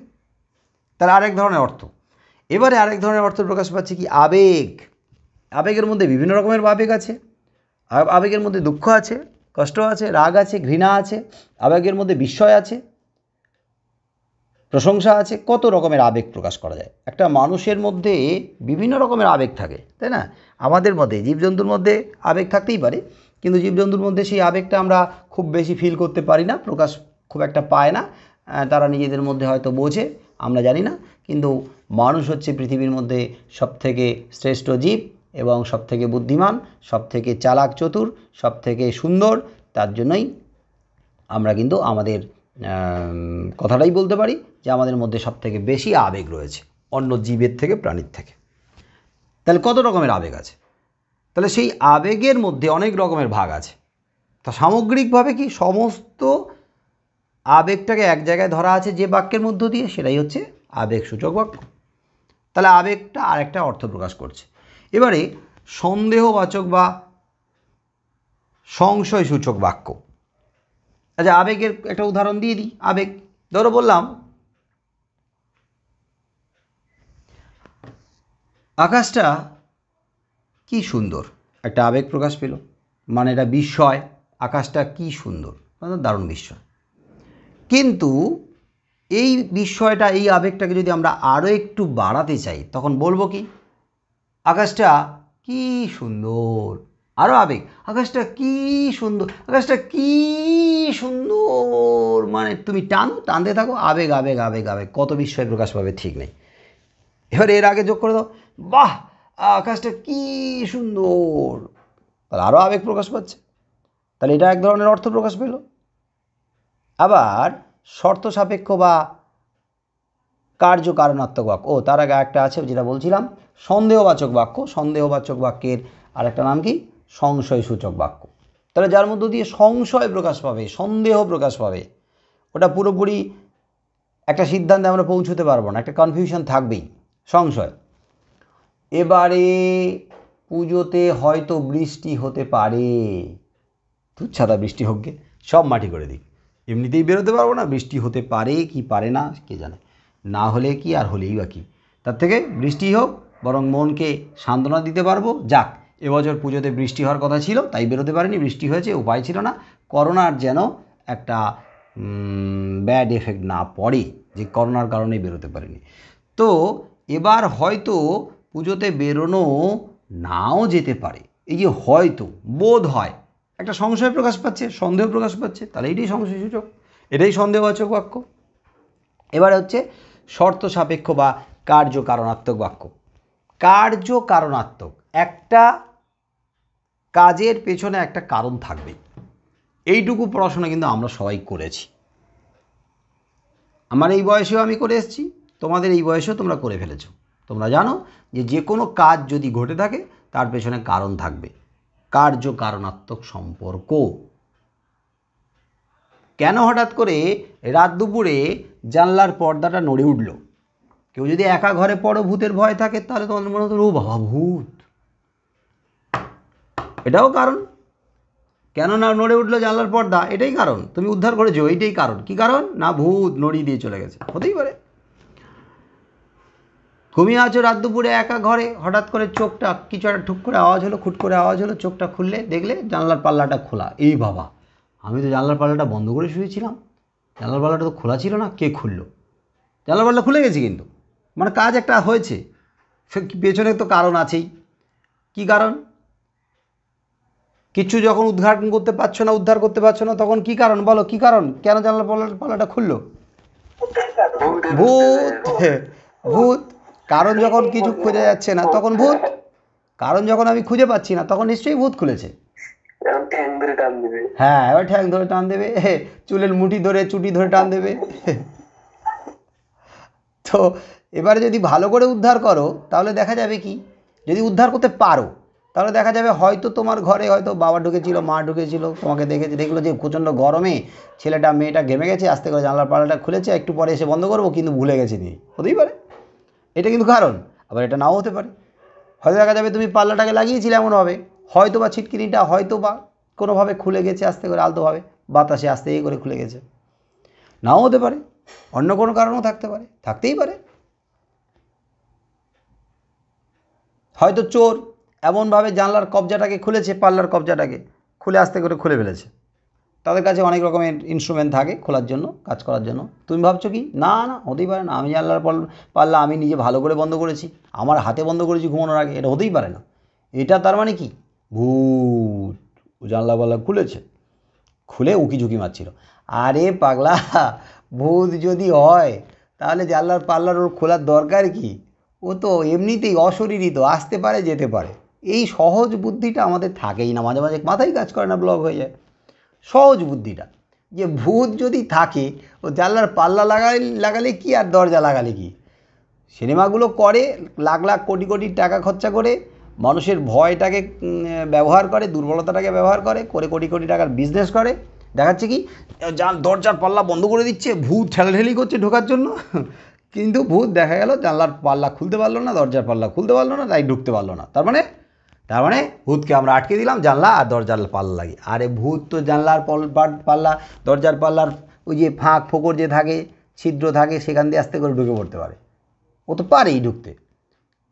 তাহলে আরেক ধরনের অর্থ। এবারে আরেক ধরনের অর্থ প্রকাশ পাচ্ছে কি আবেগের মধ্যে বিভিন্ন রকমের আবেগ আছে, আবেগের মধ্যে দুঃখ আছে, কষ্ট আছে, রাগ আছে, ঘৃণা আছে, আবেগের মধ্যে বিস্ময় আছে, প্রশংসা আছে, কত রকমের আবেগ প্রকাশ করা যায়। একটা মানুষের মধ্যে বিভিন্ন রকমের আবেগ থাকে, তাই না? আমাদের মধ্যে জীবজন্তুর মধ্যে আবেগ থাকতেই পারে, কিন্তু জীবজন্তুর মধ্যে সেই আবেগটা আমরা খুব বেশি ফিল করতে পারি না, প্রকাশ খুব একটা পায় না, তারা নিজেদের মধ্যে হয়তো বোঝে, আমরা জানি না। কিন্তু মানুষ হচ্ছে পৃথিবীর মধ্যে সবথেকে শ্রেষ্ঠ জীব এবং সবথেকে বুদ্ধিমান, সবথেকে চালাক চতুর, সবথেকে সুন্দর, তার জন্যই আমরা কিন্তু আমাদের কথাটাই বলতে পারি যে আমাদের মধ্যে সবথেকে বেশি আবেগ রয়েছে অন্য জীবের থেকে, প্রাণীর থেকে। তাহলে কত রকমের আবেগ আছে, তাহলে সেই আবেগের মধ্যে অনেক রকমের ভাগ আছে। তা সামগ্রিকভাবে কি সমস্ত আবেগটাকে এক জায়গায় ধরা আছে যে বাক্যের মধ্য দিয়ে, সেটাই হচ্ছে আবেগসূচক বাক্য। তাহলে আবেগটা আরেকটা অর্থ প্রকাশ করছে। এবারে সন্দেহবাচক বা সংশয়সূচক বাক্য। আচ্ছা, আবেগের একটা উদাহরণ দিয়ে দিই। আবেগ, ধরো বললাম আকাশটা কি সুন্দর, একটা আবেগ প্রকাশ পেল, মানে এটা বিস্ময়, আকাশটা কি সুন্দর, দারুণ বিস্ময়। কিন্তু এই বিস্ময়টা, এই আবেগটাকে যদি আমরা আরও একটু বাড়াতে চাই, তখন বলবো কি আকাশটা কি সুন্দর, আরও আবেগ, আকাশটা কি সুন্দর, আকাশটা কি সুন্দর, মানে তুমি টানতে থাকো, আবেগ আবেগ আবেগ আবেগ, কত বিস্ময় প্রকাশ পাবে ঠিক নেই। এবার এর আগে যোগ করে দাও, বাহ আকাশটা কি সুন্দর, তাহলে আরও আবেগ প্রকাশ পাচ্ছে। তাহলে এটা এক ধরনের অর্থ প্রকাশ পেল। আবার শর্ত সাপেক্ষ বা কার্যকারণাত্মক বাক্য, তার আগে একটা আছে যেটা বলছিলাম সন্দেহবাচক বাক্য। সন্দেহবাচক বাক্যের আরেকটা নাম কি সংশয়সূচক বাক্য। তাহলে যার মধ্য দিয়ে সংশয় প্রকাশ পাবে, সন্দেহ প্রকাশ পাবে, ওটা পুরোপুরি একটা সিদ্ধান্তে আমরা পৌঁছতে পারবো না, একটা কনফিউশন থাকবেই, সংশয়। এবারে পুজোতে হয়তো বৃষ্টি হতে পারে, তুচ্ছাদা বৃষ্টি হোক গে, সব মাটি করে দিই, এমনিতেই বেরোতে পারবো না, বৃষ্টি হতে পারে কি পারে না কে জানে। না হলে কি আর হলেই বা কি, তার থেকে বৃষ্টি হোক, বরং মনকে সান্ত্বনা দিতে পারবো। যাক, এবছর পুজোতে বৃষ্টি হওয়ার কথা ছিল, তাই বেরোতে পারিনি, বৃষ্টি হয়েছে, উপায় ছিল না। করোনার যেন একটা ব্যাড এফেক্ট না পড়ে, যে করোনার কারণে বেরোতে পারিনি। তো এবার হয়তো পুজোতে বেরোনো নাও যেতে পারে। এই যে হয়তো, বোধ হয়, একটা সংশয় প্রকাশ পাচ্ছে, সন্দেহ প্রকাশ পাচ্ছে, তাহলে এটাই সংশয়সূচক, এটাই সন্দেহবাচক বাক্য। এবারে হচ্ছে শর্ত সাপেক্ষ বা কার্যকারণাত্মক বাক্য। কার্যকারণাত্মক, একটা কাজের পেছনে একটা কারণ থাকবে। এইটুকু পড়াশোনা কিন্তু আমরা সবাই করেছি। আমার এই বয়সেও আমি করে এসেছি, তোমাদের এই বয়সেও তোমরা করে ফেলেছো। তোমরা জানো যে যে কোনো কাজ যদি ঘটে থাকে তার পেছনে কারণ থাকবে। কার্যকারণাত্মক সম্পর্ক। কেন হঠাৎ করে রাত দুপুরে জানলার পর্দাটা নড়ে উঠল? কেউ যদি একা ঘরে পড়ো, ভূতের ভয় থাকে, তাহলে তোমাদের মনে হতো ও বাবা ভূত। এটাও কারণ। কেন না নড়ে উঠলো জানলার পর্দা? এটাই কারণ। তুমি উদ্ধার করেছো, এইটাই কারণ। কি কারণ? না ভূত নড়িয়ে দিয়ে চলে গেছে। হতেই পারে। ঘুমিয়ে আছো রাত দুপুরে একা ঘরে, হঠাৎ করে চোখটা কিছু একটা ঠুক করে আওয়াজ হলো, খুট করে আওয়াজ হলো, চোখটা খুললে দেখলে জানলার পাল্লাটা খোলা। এই বাবা, আমি তো জানলার পাল্লাটা বন্ধ করে শুয়েছিলাম, জানলার পাল্লাটা তো খোলা ছিল না, কে খুললো? জানলার পাল্লা খুলে গেছে, কিন্তু মানে কাজ একটা হয়েছে, পেছনে তো কারণ আছেই। কি কারণ? কিছু যখন উদ্ঘাটন করতে পারছো না, উদ্ধার করতে পারছো না, তখন কি কারণ? বলো কি কারণ? কেন জানলার পাল্লাটা খুললো? ভূত। ভূত। কারণ যখন কিছু খুঁজে যাচ্ছে না তখন ভূত, কারণ যখন আমি খুঁজে পাচ্ছি না তখন নিশ্চয়ই ভূত খুলেছে। হ্যাঁ, এবার ঠ্যাং ধরে টান দেবে, চুলের মুঠি ধরে, চুটি ধরে টান দেবে। তো এবারে যদি ভালো করে উদ্ধার করো তাহলে দেখা যাবে কি, যদি উদ্ধার করতে পারো তাহলে দেখা যাবে হয়তো তোমার ঘরে হয়তো বাবা ঢুকেছিল, মা ঢুকেছিল, তোমাকে দেখেছে, দেখলো যে প্রচণ্ড গরমে ছেলেটা মেয়েটা ঘেমে গেছে, আস্তে করে জানলার পাল্লাটা খুলেছে, একটু পরে এসে বন্ধ করবো, কিন্তু ভুলে গেছে নিয়ে। হতেই পারে, এটা কিন্তু কারণ। আবার এটা নাও হতে পারে, হয়তো দেখা যাবে তুমি পাল্লাটাকে লাগিয়েছিলে এমনভাবে, হয়তো বা ছিটকিনিটা হয়তো বা কোনোভাবে খুলে গেছে, আস্তে করে আলতোভাবে বাতাসে আস্তে করে খুলে গেছে। নাও হতে পারে, অন্য কোনো কারণও থাকতে পারে, থাকতেই পারে। হয়তো চোর এমনভাবে জানলার কবজাটাকে খুলেছে, পাল্লার কবজাটাকে খুলে আস্তে করে খুলে ফেলেছে। তাদের কাছে অনেক রকমের ইনস্ট্রুমেন্ট থাকে খোলার জন্য, কাজ করার জন্য। তুমি ভাবছো কি, না না হতেই পারে না, আমি জানলার পাল্লা আমি নিজে ভালো করে বন্ধ করেছি, আমার হাতে বন্ধ করেছি ঘুমানোর আগে, এটা হতেই পারে না। এটা তার মানে কি, ভূত জানলা পাল্লা খুলেছে, খুলে উকি ঝুঁকি মারছিল। আরে পাগলা, ভূত যদি হয় তাহলে জানলার পাল্লার ওর খোলার দরকার কি? ও তো এমনিতেই অশরীরই, তো আসতে পারে যেতে পারে। এই সহজ বুদ্ধিটা আমাদের থাকেই না, মাঝে মাঝে মাথায় কাজ করে না, ব্লক হয়ে যায় সহজ বুদ্ধিটা, যে ভূত যদি থাকে ও জানলার পাল্লা লাগালে কি আর দরজা লাগালে কি। সিনেমাগুলো করে লাখ লাখ কোটি কোটি টাকা খরচা করে, মানুষের ভয়টাকে ব্যবহার করে, দুর্বলতাটাকে ব্যবহার করে করে কোটি কোটি টাকার বিজনেস করে। দেখাচ্ছে কি, দরজার পাল্লা বন্ধ করে দিচ্ছে, ভূত ঠেলাঠেলি করছে ঢোকার জন্য, কিন্তু ভূত দেখা গেল জানলার পাল্লা খুলতে পারলো না, দরজার পাল্লা খুলতে পারলো না, তাই ঢুকতে পারলো না। তার মানে ভূতকে আমরা আটকে দিলাম জানলা আর দরজার পাল্লা লাগিয়ে। আরে ভূত তো জানলার পাল্লা, দরজার পাল্লার ওই যে ফাঁক ফোকর যে থাকে, ছিদ্র থাকে, সেখান দিয়ে আস্তে করে ঢুকে পড়তে পারে, ও তো পারেই ঢুকতে।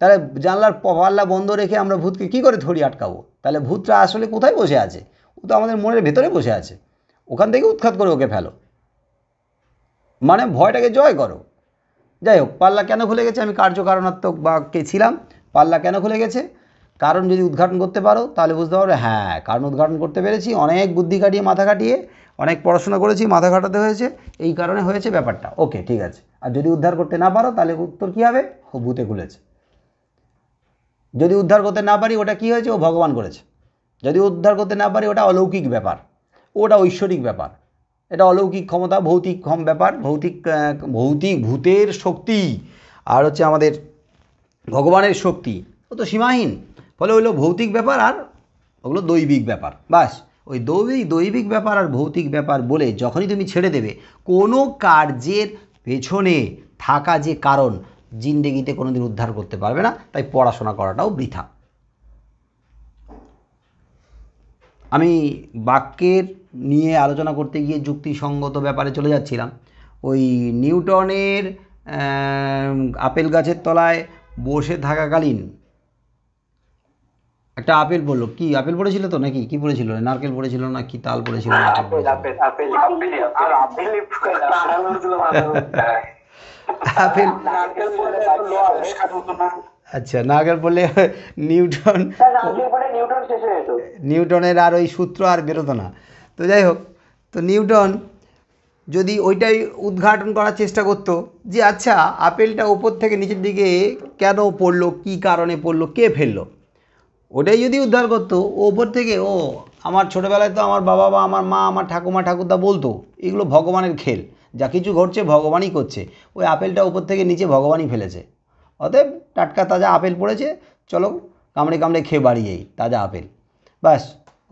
তাহলে জানলার পাল্লা বন্ধ রেখে আমরা ভূতকে কী করে ধরি আটকাবো? তাহলে ভূতটা আসলে কোথায় বসে আছে? ও তো আমাদের মনের ভেতরে বসে আছে, ওখান থেকে উৎখাত করে ওকে ফেলো, মানে ভয়টাকে জয় করো। যাই হোক, পাল্লা কেন খুলে গেছে, আমি কার্যকারণাত্মক বাক্যে ছিলাম। পাল্লা কেন খুলে গেছে, কারণ যদি উদ্ঘাটন করতে পারো তাহলে বুঝতে পারবে, হ্যাঁ কারণ উদ্ঘাটন করতে পেরেছি, অনেক বুদ্ধি কাটিয়ে মাথা কাটিয়ে অনেক পড়াশোনা করেছি, মাথা খাটাতে হয়েছে, এই কারণে হয়েছে ব্যাপারটা। ওকে, ঠিক আছে। আর যদি উদ্ধার করতে না পারো তাহলে উত্তর কী হবে, ও ভূতে খুলেছে। যদি উদ্ধার করতে না পারি ওটা কী হয়েছে, ও ভগবান করেছে। যদি উদ্ধার করতে না পারি ওটা অলৌকিক ব্যাপার, ওটা ঐশ্বরিক ব্যাপার, এটা অলৌকিক ক্ষমতা, ভৌতিক ব্যাপার, ভৌতিক ভূতের শক্তি আর হচ্ছে আমাদের ভগবানের শক্তি, ও তো সীমাহীন। ফলে হলো ভৌতিক ব্যাপার আর ওগুলো দৈবিক ব্যাপার। বাস ওই দৈবিক ব্যাপার আর ভৌতিক ব্যাপার বলে যখনই তুমি ছেড়ে দেবে, কোনো কার্যের পেছনে থাকা যে কারণ জিন্দেগিতে কোনোদিন উদ্ধার করতে পারবে না, তাই পড়াশোনা করাটাও বৃথা। আমি বাক্যের নিয়ে আলোচনা করতে গিয়ে যুক্তিসঙ্গত ব্যাপারে চলে যাচ্ছিলাম। ওই নিউটনের আপেল গাছের তলায় বসে থাকাকালীন একটা আপেল পড়লো, কি আপেল পড়েছিল তো নাকি কি পড়েছিল, নারকেল পড়েছিল না কি তাল পড়েছিল না কি পড়েছিল? আপেল, আচ্ছা নারকেল পড়লে নিউটন, নিউটনের আর ওই সূত্র আর বেরোতো না। তো যাই হোক, তো নিউটন যদি ওইটাই উদ্ঘাটন করার চেষ্টা করতো যে আচ্ছা আপেলটা উপর থেকে নিচের দিকে কেন পড়লো, কি কারণে পড়লো, কে ফেললো, ওটাই যদি উদ্ধার করতো, ও ওপর থেকে ও আমার ছোটোবেলায় তো আমার বাবা বা আমার মা আমার ঠাকুমা ঠাকুরদা বলতো এগুলো ভগবানের খেল, যা কিছু ঘটছে ভগবানই করছে, ওই আপেলটা উপর থেকে নিচে ভগবানই ফেলেছে, অতএব টাটকা তাজা আপেল পড়েছে, চলো কামড়ে কামড়ে খেয়ে বাড়ি যাই তাজা আপেল, ব্যাস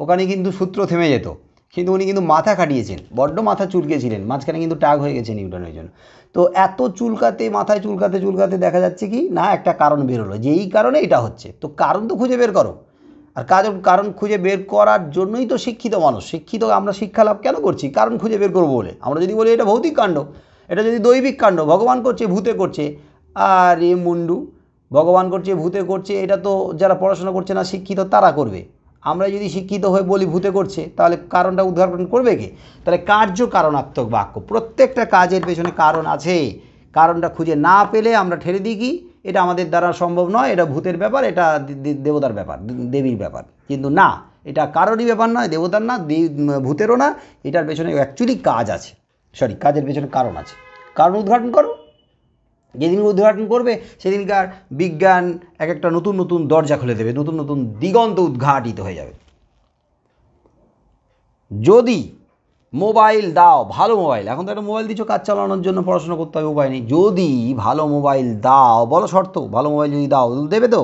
ওখানে কিন্তু সূত্র থেমে যেত। কিন্তু উনি কিন্তু মাথা খাটিয়েছেন, বড্ড মাথা চুলকেছিলেন, মাঝখানে কিন্তু টাগ হয়ে গেছে নিউটনের জন্য। তো এত চুলকাতে মাথায় চুলকাতে চুলকাতে দেখা যাচ্ছে কি না একটা কারণ বেরোলো যে এই কারণে এটা হচ্ছে, তো কারণ তো খুঁজে বের করো। আর কারণ খুঁজে বের করার জন্যই তো শিক্ষিত মানুষ, শিক্ষিত আমরা শিক্ষা লাভ কেন করছি, কারণ খুঁজে বের করবো বলে। আমরা যদি বলি এটা ভৌতিক কাণ্ড, এটা যদি দৈবিক কাণ্ড, ভগবান করছে ভূতে করছে, আর এ মুন্ডু ভগবান করছে ভূতে করছে, এটা তো যারা পড়াশোনা করছে না শিক্ষিত তারা করবে। আমরা যদি শিক্ষিত হয়ে বলি ভূতে করছে, তাহলে কারণটা উদ্ঘাটন করবে কে? তাহলে কার্য কারণাত্মক বাক্য, প্রত্যেকটা কাজের পেছনে কারণ আছে, কারণটা খুঁজে না পেলে আমরা ঠেলে দিই কি এটা আমাদের দ্বারা সম্ভব নয়, এটা ভূতের ব্যাপার, এটা দেবতার ব্যাপার, দেবীর ব্যাপার। কিন্তু না, এটা কারোরই ব্যাপার নয়, দেবতার না, ভূতেরও না, এটার পেছনে অ্যাকচুয়ালি কাজ আছে, সরি কাজের পেছনে কারণ আছে, কারণ উদ্ঘাটন করো। যেদিন উদ্ঘাটন করবে সেদিনকার বিজ্ঞান এক একটা নতুন নতুন দরজা খুলে দেবে, নতুন নতুন দিগন্ত উদ্ঘাটিত হয়ে যাবে। যদি মোবাইল দাও, ভালো মোবাইল, এখন তো একটা মোবাইল দিচ্ছ কাজ চালানোর জন্য, পড়াশোনা করতে হবে উপায় নেই, যদি ভালো মোবাইল দাও, বলো শর্ত, ভালো মোবাইল যদি দাও দেবে তো,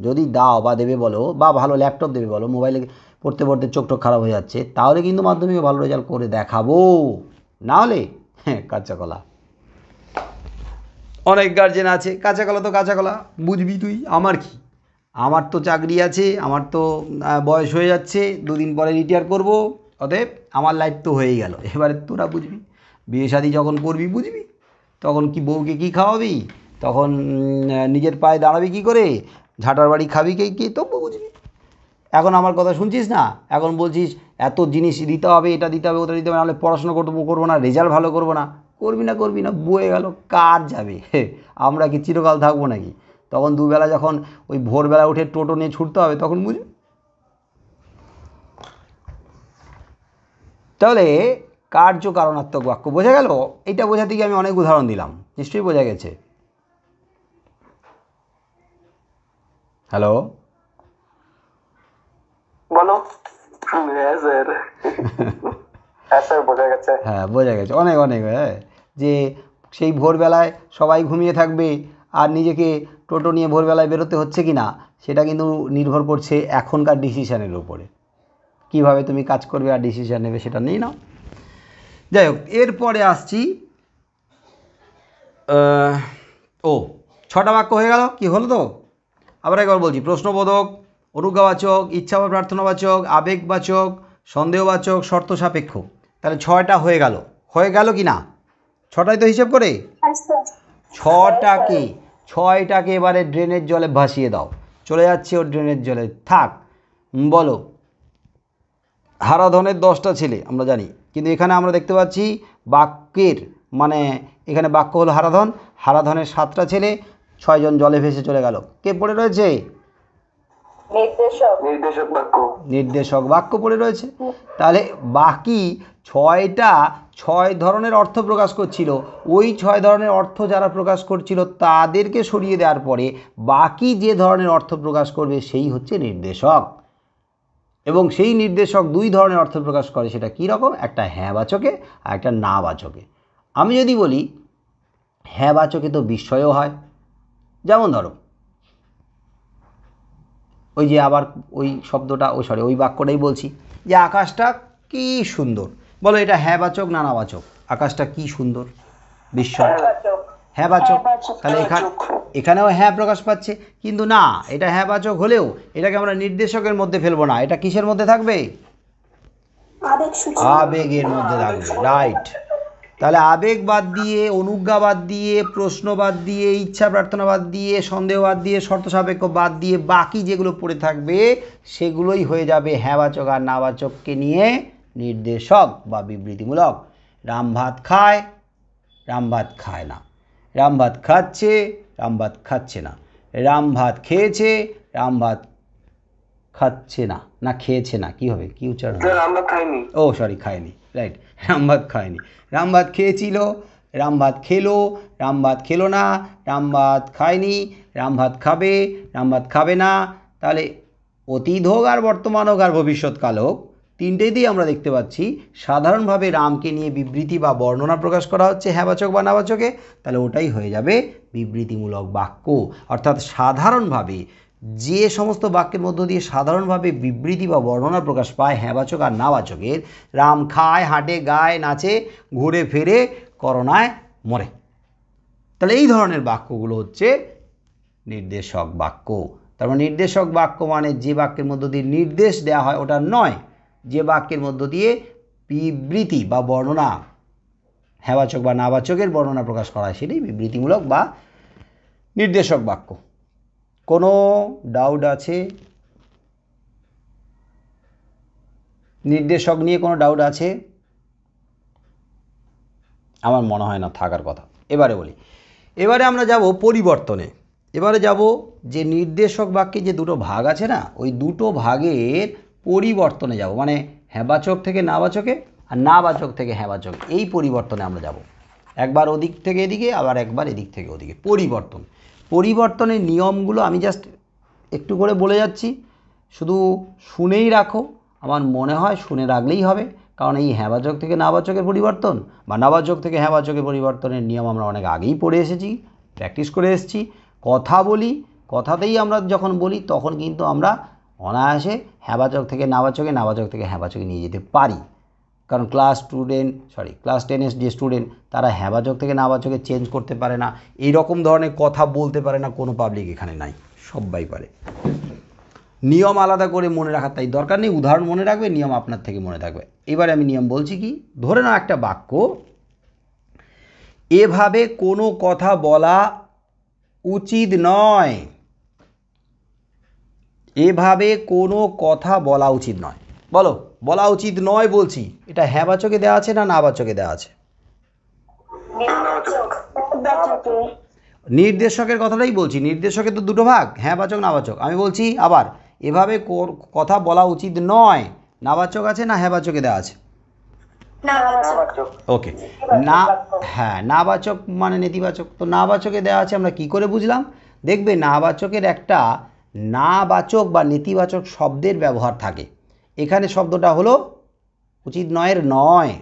যদি দাও বা দেবে বলো, বা ভালো ল্যাপটপ দেবে বলো, মোবাইলে পড়তে পড়তে চোখ টোক খারাপ হয়ে যাচ্ছে, তাহলে কিন্তু মাধ্যমিকে ভালো রেজাল্ট করে দেখাবো, না হলে হ্যাঁ কাঁচা কলা। অনেক গার্জেন আছে কাঁচা কলা তো কাঁচা কলা, বুঝবি তুই, আমার কি, আমার তো চাকরি আছে, আমার তো বয়স হয়ে যাচ্ছে, দুদিন পরে রিটায়ার করব, অতএব আমার লাইফ তো হয়েই গেল, এবারে তোরা বুঝবি, বিয়ে শাদী যখন করবি বুঝবি, তখন কি বউকে কি খাওয়াবি, তখন নিজের পায়ে দাঁড়াবি কি করে, ঝাঁটার বাড়ি খাবি কে তবু বুঝবি। এখন আমার কথা শুনছিস না, এখন বলছিস এত জিনিস দিতে হবে, এটা দিতে হবে ওটা দিতে হবে, নাহলে পড়াশোনা করবো না, রেজাল্ট ভালো করবো না, করবি না বয়ে গেল, কার যাবে, আমরা কি চিরকাল থাকবো নাকি? তখন দুবেলা যখন ওই ভোরবেলা উঠে টোটো নিয়ে ছুটতে হবে তখন বুঝবি। তাহলে কার্য কারণাত্মক বাক্য বোঝা গেল, এটা বোঝাতে গিয়ে আমি অনেক উদাহরণ দিলাম, নিশ্চয়ই বোঝা গেছে। হ্যালো, বলো। হ্যাঁ স্যার, হ্যাঁ স্যার বোঝা গেছে, হ্যাঁ বোঝা গেছে অনেক অনেক, হ্যাঁ, যে সেই ভোরবেলায় সবাই ঘুমিয়ে থাকবে আর নিজেকে টোটো নিয়ে ভোরবেলায় বেরোতে হচ্ছে কি না সেটা কিন্তু নির্ভর করছে এখনকার ডিসিশানের উপরে, কিভাবে তুমি কাজ করবে আর ডিসিশান নেবে সেটা নেই না। যাই হোক, এরপরে আসছি, ও 6টা বাক্য হয়ে গেল, কি হলো তো, আবার একবার বলছি, প্রশ্নবোধক, অনুজ্ঞাবাচক, ইচ্ছা বা প্রার্থনাবাচক, আবেগবাচক, সন্দেহবাচক, শর্ত সাপেক্ষ, তাহলে 6টা হয়ে গেল কি না? 6টাই তো হিসেব করে, 6টাকে এবারে ড্রেনের জলে ভাসিয়ে দাও, চলে যাচ্ছে ওর ড্রেনের জলে, থাক। বলো, হারাধনের 10টা ছেলে আমরা জানি, কিন্তু এখানে আমরা দেখতে পাচ্ছি বাক্যের মানে এখানে বাক্য হলো হারাধনের 7টা ছেলে, 6 জন জলে ভেসে চলে গেল, কে পড়ে রয়েছে? নির্দেশক বাক্য পড়ে রয়েছে। তাহলে বাকি 6টা 6 ধরনের অর্থ প্রকাশ করছিল, ওই 6 ধরনের অর্থ যারা প্রকাশ করছিল তাদেরকে সরিয়ে দেওয়ার পরে বাকি যে ধরনের অর্থ প্রকাশ করবে সেই হচ্ছে নির্দেশক, এবং সেই নির্দেশক 2 ধরনের অর্থ প্রকাশ করে, সেটা কী রকম, একটা হ্যাঁ বাচকে আর একটা না বাচকে। আমি যদি বলি হ্যাঁ বাচকে তো বিস্ময়ও হয়, যেমন ধরো ওই যে আবার ওই শব্দটা ওই বাক্যটাই বলছি যে আকাশটা কি সুন্দর, বলো এটা হ্যাঁ বাচক না না বাচক? আকাশটা কি সুন্দর, বিস্ময়, হ্যাঁ বাচক, তাহলে এখানেও হ্যাঁ প্রকাশ পাচ্ছে, কিন্তু না এটা হ্যাঁ বাচক হলেও এটাকে আমরা নির্দেশকের মধ্যে ফেলবো না, এটা কিসের মধ্যে থাকবে, আবেগের মধ্যে থাকবে, রাইট। তাহলে আবেগ বাদ দিয়ে, অনুজ্ঞা বাদ দিয়ে, প্রশ্ন বাদ দিয়ে, ইচ্ছা প্রার্থনা বাদ দিয়ে, সন্দেহ বাদ দিয়ে, শর্ত সাপেক্ষ বাদ দিয়ে বাকি যেগুলো পড়ে থাকবে সেগুলোই হয়ে যাবে হ্যাঁবাচক আর নাবাচককে নিয়ে নির্দেশক বা বিবৃতিমূলক। রাম ভাত খায়, রাম ভাত খায় না। রাম ভাত খাচ্ছে, রাম ভাত খাচ্ছে না। রাম ভাত খেয়েছে, রাম ভাত খাচ্ছে না, না খেয়েছে না, কি হবে, কি উচ্চারণ হবে? স্যার আমরা খাইনি। ও সরি, খায়নি, রাইট। রাম ভাত খায়নি। রাম ভাত খেয়েছিল, রাম ভাত খেলো, রাম ভাত খেলো না, রাম ভাত খায়নি, রাম ভাত খাবে, রাম ভাত খাবে না। তাহলে অতীত হোক আর বর্তমান হোক আর ভবিষ্যৎকাল হোক, তিনটেতেই আমরা দেখতে পাচ্ছি সাধারণভাবে রামকে নিয়ে বিবৃতি বা বর্ণনা প্রকাশ করা হচ্ছে হ্যাঁবাচক বা নাবাচকে, তাহলে ওটাই হয়ে যাবে বিবৃতিমূলক বাক্য। অর্থাৎ সাধারণভাবে যে সমস্ত বাক্যের মধ্য দিয়ে সাধারণভাবে বিবৃতি বা বর্ণনা প্রকাশ পায় হ্যাঁবাচক আর নাবাচকের, রাম খায়, হাঁটে, গায়, নাচে, ঘুরে ফেরে, করোনায় মরে, তাহলে এই ধরনের বাক্যগুলো হচ্ছে নির্দেশক বাক্য। তার মানে নির্দেশক বাক্য মানে যে বাক্যের মধ্য দিয়ে নির্দেশ দেওয়া হয় ওটা নয়, যে বাক্যের মধ্য দিয়ে বিবৃতি বা বর্ণনা হ্যাঁবাচক বা নাবাচকের বর্ণনা প্রকাশ করা হয় সেটাই বিবৃতিমূলক বা নির্দেশক বাক্য। কোনো ডাউট আছে? নির্দেশক নিয়ে কোনো ডাউট আছে? আমার মনে হয় না থাকার কথা। এবারে বলি, এবারে আমরা যাব পরিবর্তনে। এবারে যাব যে নির্দেশক বাক্যে যে দুটো ভাগ আছে না, ওই দুটো ভাগের পরিবর্তনে যাব, মানে হ্যাঁবাচক থেকে নাবাচকে আর নাবাচক থেকে হ্যাঁবাচকে, এই পরিবর্তনে আমরা যাব। একবার ওদিক থেকে এদিকে, আবার একবার এদিক থেকে ওদিকে। পরিবর্তন, পরিবর্তনের নিয়মগুলো আমি জাস্ট একটু করে বলে যাচ্ছি, শুধু শুনেই রাখো। আমার মনে হয় শুনে রাখলেই হবে, কারণ এই হ্যাঁবাচক থেকে নাবাচকের পরিবর্তন বা নাবাচক থেকে হ্যাঁবাচকের পরিবর্তনের নিয়ম আমরা অনেক আগেই পড়ে এসেছি, প্র্যাকটিস করে এসেছি। কথা বলি, কথাতেই আমরা যখন বলি তখন কিন্তু আমরা অনায়াসে হ্যাঁবাচক থেকে নাবাচকে, নাবাচক থেকে হ্যাঁবাচকে নিয়ে যেতে পারি, কারণ ক্লাস 10-এর যে স্টুডেন্ট তারা হ্যাঁবাচক থেকে নাবাচকে চেঞ্জ করতে পারে না, এই রকম ধরনের কথা বলতে পারে না, কোনো পাবলিক এখানে নাই, সবাই পারে। নিয়ম আলাদা করে মনে রাখার তাই দরকার নেই, উদাহরণ মনে রাখবে, নিয়ম আপনার থেকে মনে থাকবে। এবারে আমি নিয়ম বলছি কি, ধরে নাও একটা বাক্য, এভাবে কোনো কথা বলা উচিত নয়, এভাবে কোনো কথা বলা উচিত নয়। বলো, বলা উচিত নয় বলছি, এটা হ্যাঁবাচকে দেওয়া আছে না নাবাচকে দেওয়া আছে? নির্দেশকের কথাটাই বলছি, নির্দেশকের তো দুটো ভাগ, হ্যাঁবাচক নাবাচক। আমি বলছি আবার, এভাবে কথা বলা উচিত নয়, নাবাচক আছে না হ্যাঁবাচকে দেওয়া আছে? ওকে, না, হ্যাঁ, নাবাচক মানে নেতিবাচক, তো নাবাচকে দেওয়া আছে, আমরা কি করে বুঝলাম? দেখবে নাবাচকের একটা নাবাচক বা নেতিবাচক শব্দের ব্যবহার থাকে। এখানে শব্দটা হলো উচিত নয়ের নয়।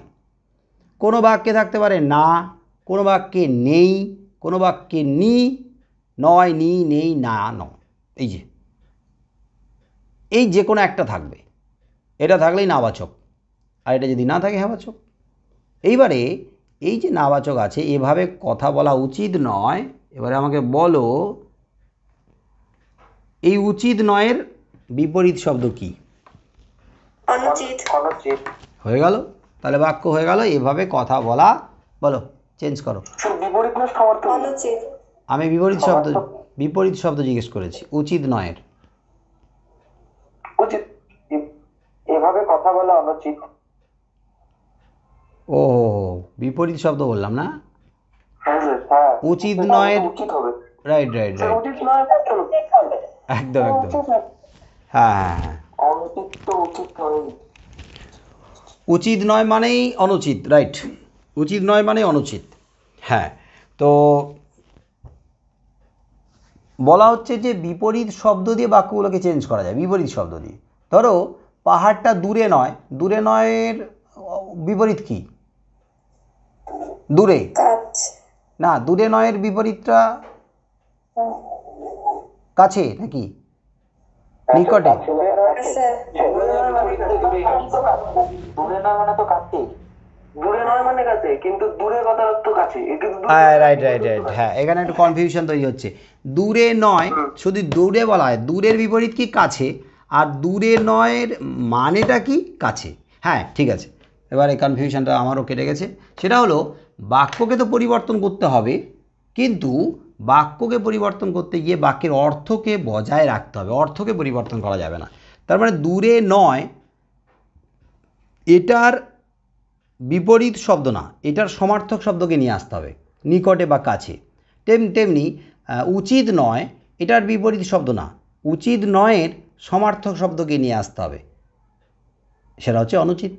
কোনো বাক্যে থাকতে পারে না, কোনো বাক্যে নেই, কোনো বাক্যে নি, নয়, নি, নেই, না, ন, এই যে কোনো একটা থাকবে, এটা থাকলেই নাবাচক, আর এটা যদি না থাকে হ্যাঁবাচক। এইবারে এই যে নাবাচক আছে, এভাবে কথা বলা উচিত নয়, এবারে আমাকে বলো এই উচিত নয়ের বিপরীত শব্দ কি? অনুচিত। অনুচিত। হয়ে গেল, তাহলে বাক্য হয়ে গেল এভাবে কথা বলা। বলো, চেঞ্জ করো। বিপরীত না সমর্থন? অনুচিত। আমি বিপরীত শব্দ জিজ্ঞেস করেছি, উচিত নয়ের। উচিত, এভাবে কথা বলা অনুচিত। ও, বিপরীত শব্দ বললাম না? হ্যাঁ স্যার, হ্যাঁ, উচিত নয়ের, উচিত হবে। রাইট, উচিত নয়, একদম, হ্যাঁ, অনুচিত তো উচিত নয়। উচিত নয় মানেই অনুচিত, রাইট, উচিত নয় মানে অনুচিত। হ্যাঁ, তো বলা হচ্ছে যে বিপরীত শব্দ দিয়ে বাক্যগুলোকে চেঞ্জ করা যায়, বিপরীত শব্দ দিয়ে। ধরো পাহাড়টা দূরে নয়, দূরে নয়ের বিপরীত কি? দূরে না, দূরে নয়ের বিপরীতটা কাছে নাকি নিকটে? দূরে নয় মানে তো কাছে, দূরে নয় মানে কাছে, কিন্তু দূরে কথার অর্থ কাছে। রাইট, হ্যাঁ, এখানে একটু কনফিউশন তৈরি হচ্ছে। দূরে নয়, শুধু দূরে বলা হয়, দূরের বিপরীত কি? কাছে। আর দূরে নয়ের মানেটা কি? কাছে। হ্যাঁ, ঠিক আছে, এবার এই কনফিউশনটা আমারও কেটে গেছে। সেটা হলো বাক্যকে তো পরিবর্তন করতে হবে, কিন্তু বাক্যকে পরিবর্তন করতে গিয়ে বাক্যের অর্থকে বজায় রাখতে হবে, অর্থকে পরিবর্তন করা যাবে না। তার মানে দূরে নয় এটার বিপরীত শব্দ না, এটার সমার্থক শব্দকে নিয়ে আসতে হবে, নিকটে বা কাছে। তেমনি উচিত নয় এটার বিপরীত শব্দ না, উচিত নয়ের সমার্থক শব্দকে নিয়ে আসতে হবে, সেটা হচ্ছে অনুচিত।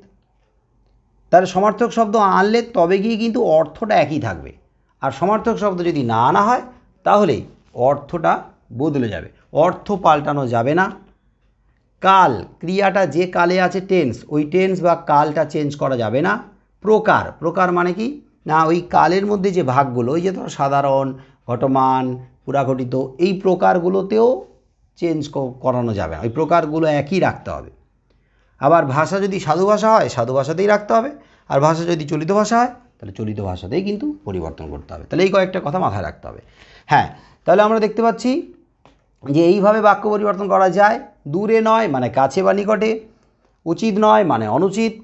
তাহলে সমার্থক শব্দ আনলে তবে গিয়ে কিন্তু অর্থটা একই থাকবে, আর সমার্থক শব্দ যদি না আনা হয় তাহলে অর্থটা বদলে যাবে, অর্থ পাল্টানো যাবে না। কাল, ক্রিয়াটা যে কালে আছে টেন্স, ওই টেন্স বা কালটা চেঞ্জ করা যাবে না। প্রকার, প্রকার মানে কি না, ওই কালের মধ্যে যে ভাগগুলো, ওই যে ধরো সাধারণ, ঘটমান, পুরাঘটিত, এই প্রকারগুলোতেও চেঞ্জ করানো যাবে না, ওই প্রকারগুলো একই রাখতে হবে। আবার ভাষা যদি সাধু ভাষা হয় সাধু ভাষাতেই রাখতে হবে, আর ভাষা যদি চলিত ভাষা হয় তাহলে চলিত ভাষাতেই কিন্তু পরিবর্তন করতে হবে। তাহলে এই কয়েকটা কথা মাথায় রাখতে হবে। হ্যাঁ, তাহলে আমরা দেখতে পাচ্ছি যে এইভাবে বাক্য পরিবর্তন করা যায়। দূরে নয় মানে কাছে বা নিকটে, উচিত নয় মানে অনুচিত।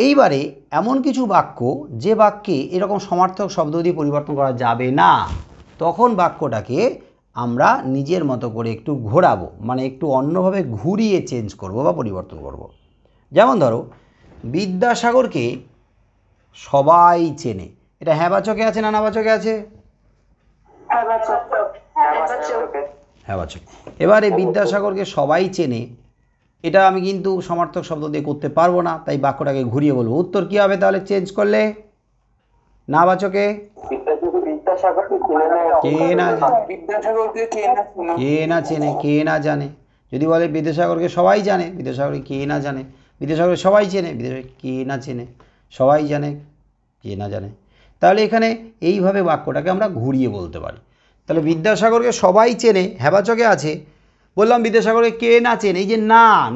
এইবারে এমন কিছু বাক্য যে বাক্যে এরকম সমার্থক শব্দ দিয়ে পরিবর্তন করা যাবে না, তখন বাক্যটাকে আমরা নিজের মতো করে একটু ঘোরাবো, মানে একটু অন্যভাবে ঘুরিয়ে চেঞ্জ করব বা পরিবর্তন করব। যেমন ধরো, বিদ্যাসাগরকে সবাই চেনে, এটা হ্যাঁবাচকে আছে না নাবাচকে আছে? হ্যাঁবাচক। এবারে বিদ্যাসাগরকে সবাই চেনে, এটা আমি কিন্তু সমার্থক শব্দ দিয়ে করতে পারবো না, তাই বাক্যটাকে ঘুরিয়ে বলবো। উত্তর কী হবে তাহলে চেঞ্জ করলে? নাবাচকে কে না চেনে, কে না জানে। যদি বলে বিদ্যাসাগরকে সবাই জানে, বিদ্যাসাগরকে কে না জানে। বিদ্যাসাগরকে সবাই চেনে, বিদ্যাসাগর কে না চেনে। সবাই জানে, কে না জানে। তাহলে এখানে এইভাবে বাক্যটাকে আমরা ঘুরিয়ে বলতে পারি। তাহলে বিদ্যাসাগরকে সবাই চেনে হ্যাবাচকে আছে, বললাম বিদ্যাসাগরকে কে না চেনে, এই যে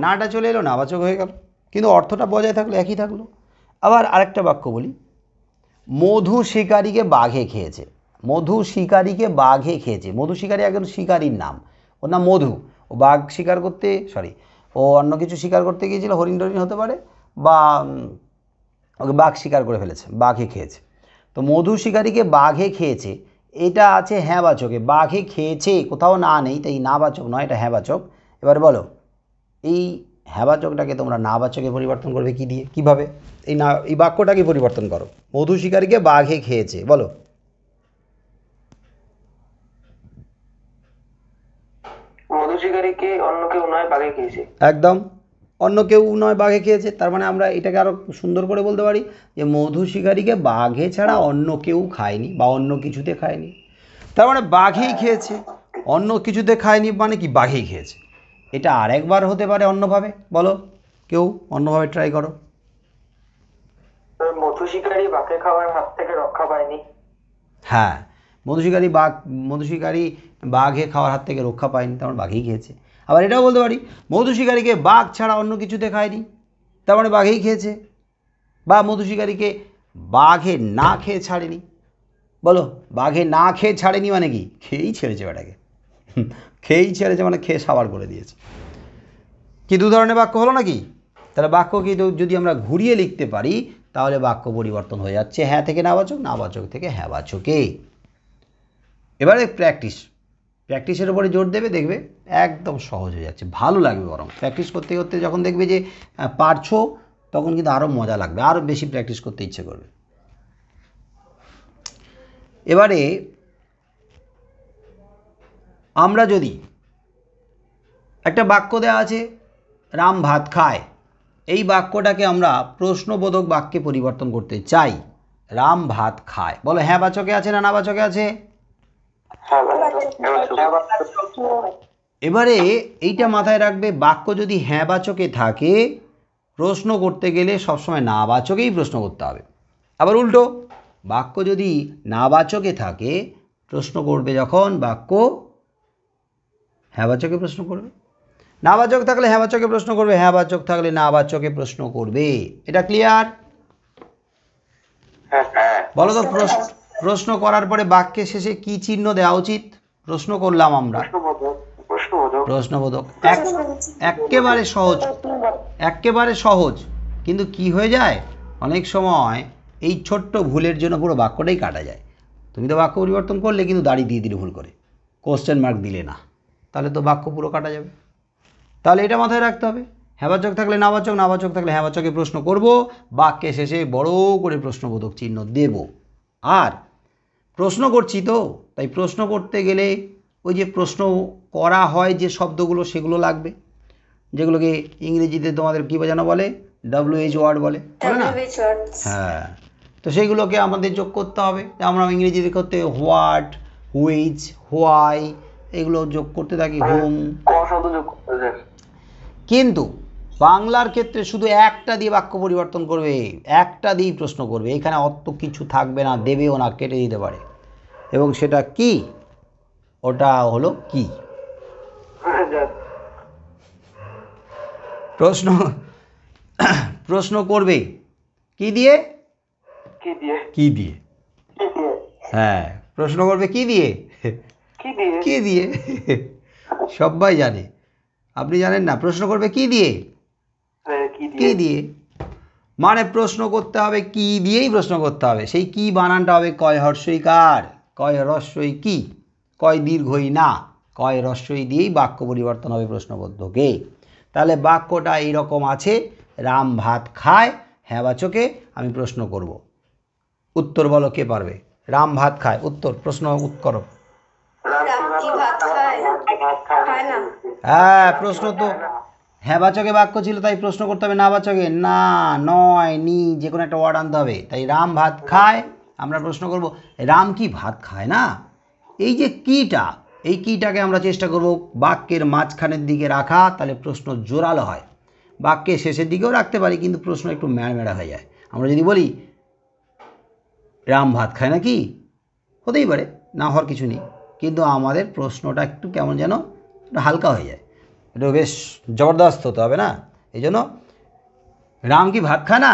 নাটা চলে এলো, নাবাচক হয়ে গেল, কিন্তু অর্থটা বজায় থাকলো, একই থাকলো। আবার আরেকটা বাক্য বলি, মধু শিকারীকে বাঘে খেয়েছে। মধু শিকারীকে বাঘে খেয়েছে। মধু শিকারী একজন শিকারীর নাম, ওর নাম মধু। ও বাঘ শিকার করতে, ও অন্য কিছু শিকার করতে গিয়েছিল, হরিণ টরিণ হতে পারে, বা ওকে বাঘ শিকার করে ফেলেছে, বাঘে খেয়েছে। তো মধু শিকারীকে বাঘে খেয়েছে, এটা আছে হ্যাঁবাচকে। বাঘে খেয়েছে কোথাও না নেই, তাই নাবাচক নয়, এটা হ্যাঁবাচক। এবারে বলো এই হ্যাঁবাচকটাকে তোমরা নাবাচকে পরিবর্তন করবে কি দিয়ে, কিভাবে? এই বাক্যটাকে পরিবর্তন করো, মধু শিকারীকে বাঘে খেয়েছে, বলো। মধু শিকারীকে অন্য কেউ নয় বাঘে খেয়েছে। একদম, অন্য কেউ নয় বাঘে খেয়েছে। তার মানে আমরা এটাকে আরো সুন্দর করে বলতে পারি যে মধু শিকারীকে বাঘে ছাড়া অন্য কেউ খায়নি বা অন্য কিছুতে খায়নি। তার মানে বাঘেই খেয়েছে, অন্য কিছুতে খায়নি, মানে কি বাঘেই খেয়েছে। এটা আরেকবার হতে পারে অন্যভাবে, বলো কেউ অন্যভাবে ট্রাই করো। মধু শিকারী বাঘে খাওয়ার হাত থেকে রক্ষা পায়নি। হ্যাঁ, মধু শিকারী বাঘে খাওয়ার হাত থেকে রক্ষা পায়নি, তার মানে বাঘেই খেয়েছে। আবার এটাও বলতে পারি মধু শিকারীকে বাঘ ছাড়া অন্য কিছুতে খায়নি, তার মানে বাঘেই খেয়েছে। বা মধু শিকারীকে বাঘে না খেয়ে ছাড়েনি, বলো বাঘে না খেয়ে ছাড়েনি মানে কি, খেয়েই ছেড়েছে বেটাকে। খেয়েই ছেড়েছে মানে খেয়ে সাবার করে দিয়েছে। কি দু ধরনের বাক্য হলো নাকি? তাহলে বাক্যকে যদি আমরা ঘুরিয়ে লিখতে পারি তাহলে বাক্য পরিবর্তন হয়ে যাচ্ছে হ্যাঁ থেকে নাবাচক, নাবাচক থেকে হ্যাঁবাচকে। এবারে প্র্যাকটিসের উপরে জোর দেবে, দেখবে একদম সহজ হয়ে যাচ্ছে, ভালো লাগবে। বরং প্র্যাকটিস করতে করতে যখন দেখবে যে পারছো, তখন কিন্তু আরও মজা লাগবে, আরও বেশি প্র্যাকটিস করতে ইচ্ছে করবে। এবারে আমরা যদি একটা বাক্য দেওয়া আছে রাম ভাত খায়, এই বাক্যটাকে আমরা প্রশ্নবোধক বাক্যে পরিবর্তন করতে চাই। রাম ভাত খায়, বলো হ্যাঁবাচকে আছে না নাবাচকে আছে? এবারে এইটা মাথায় রাখবে, বাক্য যদি হ্যাঁবাচকে থাকে প্রশ্ন করতে গেলে সবসময় নাবাচকেই প্রশ্ন করতে হবে। আবার উল্টো, বাক্য যদি নাবাচকে থাকে প্রশ্ন করবে যখন, বাক্য হ্যাঁবাচকে প্রশ্ন করবে। নাবাচক থাকলে হ্যাঁবাচকে প্রশ্ন করবে, হ্যাঁবাচক থাকলে নাবাচকে প্রশ্ন করবে। এটা ক্লিয়ার? বলো তো, প্রশ্ন করার পরে বাক্যের শেষে কি চিহ্ন দেওয়া উচিত? প্রশ্ন করলাম আমরা, প্রশ্নবোধক। একেবারে সহজ, কিন্তু কি হয়ে যায় অনেক সময় এই ছোট্ট ভুলের জন্য পুরো বাক্যটাই কাটা যায়। তুমি তো বাক্য পরিবর্তন করলে কিন্তু দাড়ি দিয়ে দিলে ভুল করে, কোশ্চেন মার্ক দিলে না, তাহলে তো বাক্য পুরো কাটা যাবে। তাহলে এটা মাথায় রাখতে হবে, হ্যাঁবাচক থাকলে নাবাচক, নাবাচক থাকলে হ্যাঁবাচকে প্রশ্ন করব, বাক্যে শেষে বড় করে প্রশ্নবোধক চিহ্ন দেব। আর প্রশ্ন করছি তো, তাই প্রশ্ন করতে গেলে ওই যে প্রশ্ন করা হয় যে শব্দগুলো সেগুলো লাগবে, যেগুলোকে ইংরেজিতে তোমাদের কী বোঝানো বলে, WH ওয়ার্ড বলে না? WH words. হ্যাঁ, তো সেইগুলোকে আমাদের যোগ করতে হবে। আমরা ইংরেজিতে করতে হোয়াট, হুইচ, হোয়াই এগুলো যোগ করতে থাকি, হোম। কিন্তু বাংলার ক্ষেত্রে শুধু একটা দিয়ে বাক্য পরিবর্তন করবে, একটা দিয়েই প্রশ্ন করবে, এখানে অত কিছু থাকবে না, দেবেও না, কেটে দিতে পারে। এবং সেটা কি, ওটা হলো কি প্রশ্ন প্রশ্ন করবে কি দিয়ে, কি দিয়ে, হ্যাঁ প্রশ্ন করবে কি দিয়ে, কি দিয়ে সবাই জানে, আপনি জানেন না? প্রশ্ন করবে কি দিয়ে, কি দিয়ে, মানে প্রশ্ন করতে হবে কি দিয়েই প্রশ্ন করতে হবে। সেই কি বানানটা হবে কয় হর্ষই কার, কয় রস্যই কি, কয় দীর্ঘই না, কয় রস্যই দিয়েই বাক্য পরিবর্তন হবে প্রশ্নবোধকে। তাহলে বাক্যটা এইরকম আছে, রাম ভাত খায়, হ্যাঁবাচকে আমি প্রশ্ন করব, উত্তর বলো কে পারবে? রাম ভাত খায়, উত্তর, প্রশ্ন করো। রাম কি ভাত খায়? খায় না। হ্যাঁ, প্রশ্ন তো হ্যাঁবাচকে বাক্য ছিল, তাই প্রশ্ন করতে হবে নাবাচকে, না, নয়, নি, যে কোনো একটা ওয়ার্ড আনতে হবে। তাই রাম ভাত খায়, আমরা প্রশ্ন করব রাম কি ভাত খায় না? এই যে কিটা, এই কিটাকে আমরা চেষ্টা করব বাক্যের মাঝখানের দিকে রাখা, তাহলে প্রশ্ন জোরালো হয়। বাক্যের শেষের দিকেও রাখতে পারি, কিন্তু প্রশ্ন একটু ম্যাড়মেড়া হয়ে যায়। আমরা যদি বলি রাম ভাত খায় না, কি হতেই পারে, না হওয়ার কিছু নেই, কিন্তু আমাদের প্রশ্নটা একটু কেমন যেন হালকা হয়ে যায়, এটা বেশ জবরদস্ত হতে হবে না। এই জন্য রাম কি ভাত খায় না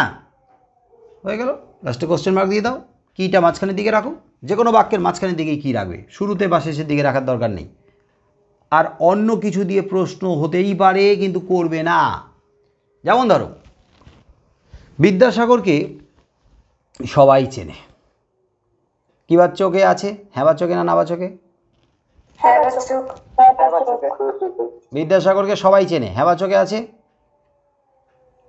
হয়ে গেল, লাস্টে কোশ্চেন মার্ক দিয়ে দাও, কিটা মাঝখানের দিকে রাখো, যে কোনো বাক্যের মাঝখানের দিকেই কী রাখবে, শুরুতে বা শেষের দিকে রাখার দরকার নেই। আর অন্য কিছু দিয়ে প্রশ্ন হতেই পারে, কিন্তু করবে না। যেমন ধরো বিদ্যাসাগরকে সবাই চেনে, কী বাচ্চকে আছে, হ্যাঁবাচকে না নাবাচকে? বিদ্যাসাগরকে সবাই চেনে, হ্যাঁবাচকে আছে,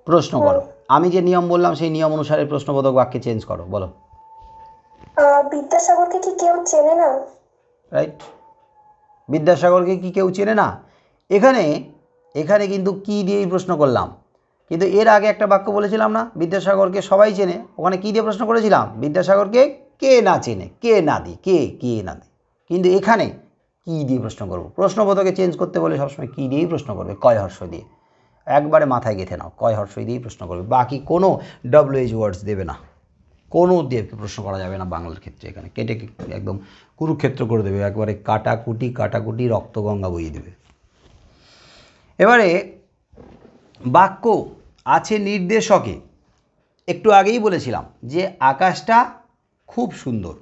প্রশ্ন করো। আমি যে নিয়ম বললাম সেই নিয়ম অনুসারে প্রশ্নবোধক বাক্যে চেঞ্জ করো, বলো। বিদ্যাসাগরকে কি কেউ চেনে না? রাইট, বিদ্যাসাগরকে কি কেউ চেনে না, এখানে এখানে কিন্তু কি দিয়েই প্রশ্ন করলাম। কিন্তু এর আগে একটা বাক্য বলেছিলাম না, বিদ্যাসাগরকে সবাই চেনে, ওখানে কি দিয়ে প্রশ্ন করেছিলাম, বিদ্যাসাগরকে কে না চেনে, কে না দিই, কে না দিই। কিন্তু এখানে কি দিয়ে প্রশ্ন করব, প্রশ্নবোধকে চেঞ্জ করতে বলে সবসময় কি দিয়েই প্রশ্ন করবে, কয় হর্ষ দিয়ে। একবারে মাথায় গেঁথে নাও, কয় হর্ষ দিয়েই প্রশ্ন করবে, বাকি কোনো WH ওয়ার্ডস দেবে না, কোনো দিয়ে প্রশ্ন করা যাবে না বাংলার ক্ষেত্রে। এখানে কেটে একদম কুরুক্ষেত্র করে দেবে, একবারে কাটাকুটি রক্তগঙ্গা বইয়ে দেবে। এবারে বাক্য আছে নির্দেশকে, একটু আগেই বলেছিলাম যে আকাশটা খুব সুন্দর,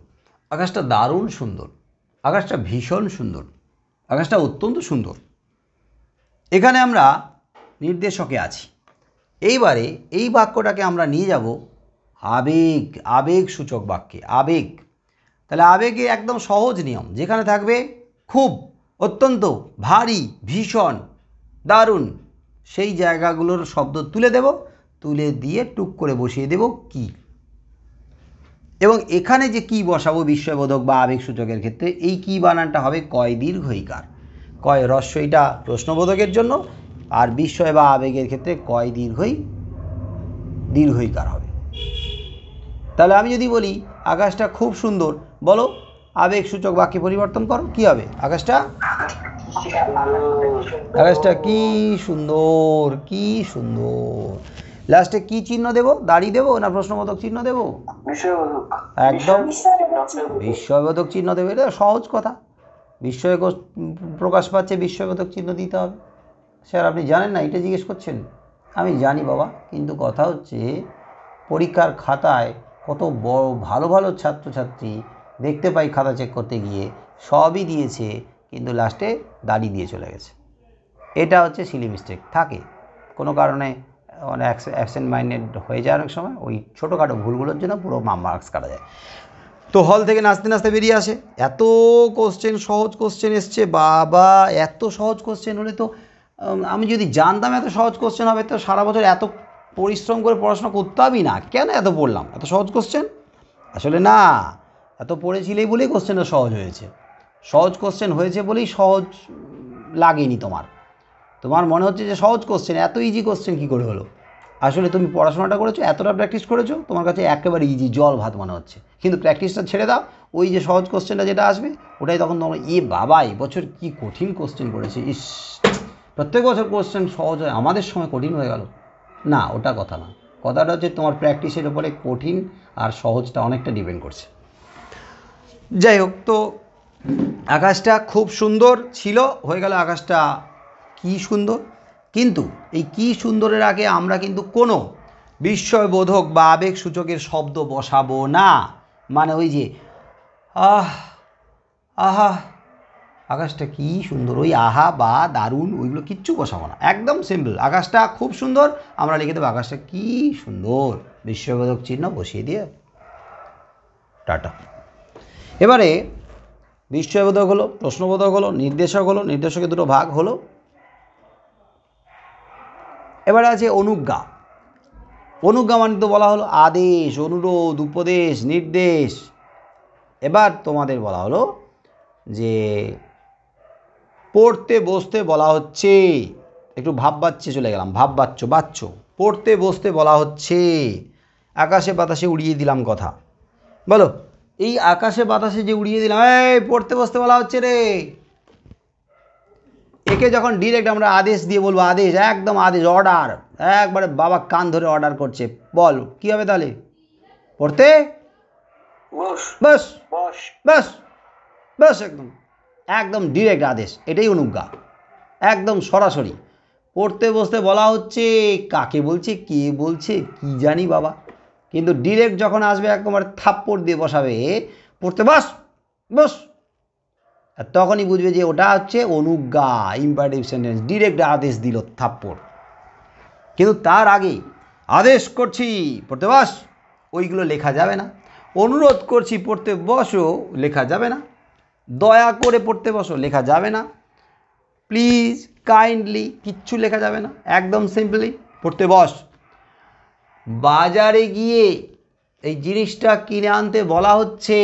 আকাশটা দারুণ সুন্দর, আকাশটা ভীষণ সুন্দর, আকাশটা অত্যন্ত সুন্দর। এখানে আমরা নির্দেশকে আছি। এইবারে এই বাক্যটাকে আমরা নিয়ে যাব আবেগ সূচক বাক্যে, আবেগ। তাহলে আবেগে একদম সহজ নিয়ম, যেখানে থাকবে খুব, অত্যন্ত, ভারী, ভীষণ, দারুণ, সেই জায়গাগুলোর শব্দ তুলে দেব, তুলে দিয়ে টুক করে বসিয়ে দেব কি। এবং এখানে যে কি বসাবো বিস্ময়বোধক বা আবেগ সূচকের ক্ষেত্রে, এই কি বানানটা হবে কয় দীর্ঘইকার, কয় হ্রস্বইটা প্রশ্নবোধকের জন্য, আর বিস্ময় বা আবেগের ক্ষেত্রে কয় দীর্ঘইকার হবে। তাহলে আমি যদি বলি আকাশটা খুব সুন্দর, বলো আবেগ সূচক বাক্যে পরিবর্তন করো, কি হবে, আকাশটা কি সুন্দর, কি সুন্দর। লাস্টে কি চিহ্ন দেব, দাড়ি দেব না প্রশ্নবোধক চিহ্ন দেব? একদম বিস্ময়বোধক চিহ্ন দেবে, এটা সহজ কথা। বিস্ময় প্রকাশ পাচ্ছে, বিস্ময়বোধক চিহ্ন দিতে হবে। স্যার আপনি জানেন না, এটা জিজ্ঞেস করছেন? আমি জানি বাবা, কিন্তু কথা হচ্ছে পরীক্ষার খাতায় কত বড় ভালো ভালো ছাত্রছাত্রী দেখতে পাই, খাতা চেক করতে গিয়ে সবই দিয়েছে, কিন্তু লাস্টে দাড়ি দিয়ে চলে গেছে। এটা হচ্ছে সিলি মিস্টেক, থাকে কোনো কারণে মানে অ্যাবসেন্ট মাইন্ডেড হয়ে যায় অনেক সময়, ওই ছোটোখাটো ভুলগুলোর জন্য পুরো মার্কস কাটা যায়। তো হল থেকে নাচতে নাচতে বেরিয়ে আসে, এত কোশ্চেন, সহজ কোশ্চেন এসছে বাবা, এত সহজ কোশ্চেন হলে তো আমি যদি জানতাম এত সহজ কোশ্চেন হবে তো সারা বছর এত পরিশ্রম করে পড়াশোনা করতামই না, কেন এত পড়লাম, এত সহজ কোশ্চেন। আসলে না, এত পড়েছিলেই বলেই কোশ্চেনটা সহজ হয়েছে, সহজ কোশ্চেন হয়েছে বলেই সহজ লাগেনি তোমার, তোমার মনে হচ্ছে যে সহজ কোশ্চেন, এত ইজি কোশ্চেন কী করে হলো। আসলে তুমি পড়াশোনাটা করেছো, এতটা প্র্যাকটিস করেছো, তোমার কাছে একেবারে ইজি জল ভাত মনে হচ্ছে, কিন্তু প্র্যাকটিসটা ছেড়ে দাও, ওই যে সহজ কোশ্চেনটা যেটা আসবে ওটাই তখন তোমার বাবা এই বছর কী কঠিন কোশ্চেন করেছে, ইস প্রত্যেক বছর কোশ্চেন সহজ হয়, আমাদের সময় কঠিন হয়ে গেল। না, ওটা কথা না, কথাটা হচ্ছে তোমার প্র্যাকটিসের উপরে কঠিন আর সহজটা অনেকটা ডিপেন্ড করছে। যাই হোক, তো আকাশটা খুব সুন্দর ছিল, হয়ে গেল আকাশটা কি সুন্দর। কিন্তু এই কি সুন্দরের আগে আমরা কিন্তু কোনো বিস্ময়বোধক বা আবেগসূচকের শব্দ বসাবো না, মানে ওই যে আহ আহা আকাশটা কি সুন্দর, ওই আহা বা দারুণ ওইগুলো কিচ্ছু বসাবো না, একদম সিম্পল, আকাশটা খুব সুন্দর, আমরা লিখে দেবো আকাশটা কি সুন্দর, বিস্ময়বোধক চিহ্ন বসিয়ে দিয়ে টাটা। এবারে বিস্ময়বোধক হলো, প্রশ্নবোধক হলো, নির্দেশক হলো, নির্দেশকের দুটো ভাগ হলো। এবারে আছে অনুজ্ঞা। অনুজ্ঞা মানে তো বলা হলো আদেশ, অনুরোধ, উপদেশ, নির্দেশ। এবার তোমাদের বলা হলো যে পড়তে বসতে বলা হচ্ছে, একটু ভাব বাচ্চে চলে গেলাম, ভাব বাচ্চ, পড়তে বসতে বলা হচ্ছে, আকাশে বাতাসে উড়িয়ে দিলাম কথা, বলো এই আকাশে বাতাসে যে উড়িয়ে দিলাম, এই পড়তে বসতে বলা হচ্ছে রে, একে যখন ডিরেক্ট আমরা আদেশ দিয়ে বলবো, আদেশ, একদম আদেশ, অর্ডার, একবারে বাবা কান ধরে অর্ডার করছে, বল কী হবে তাহলে, পড়তে বস, বস বস, একদম একদম ডিরেক্ট আদেশ, এটাই অনুজ্ঞা, একদম সরাসরি। পড়তে বসতে বলা হচ্ছে, কাকে বলছে, কে বলছে কি জানি বাবা, কিন্তু ডিরেক্ট যখন আসবে একেবারে থাপ্পড় দিয়ে বসাবে, পড়তে বস, বস, আর তখনই বুঝবে যে ওটা হচ্ছে অনুজ্ঞা, ইম্পারেটিভ সেন্টেন্স, ডিরেক্ট আদেশ দিল থাপ্পড়। কিন্তু তার আগে আদেশ করছি পড়তে বস, ওইগুলো লেখা যাবে না, অনুরোধ করছি পড়তে বসো লেখা যাবে না, দয়া করে পড়তে বসো লেখা যাবে না, প্লিজ, কাইন্ডলি কিচ্ছু লেখা যাবে না, একদম সিম্পলি পড়তে বস। বাজারে গিয়ে এই জিনিসটা কিনে আনতে বলা হচ্ছে,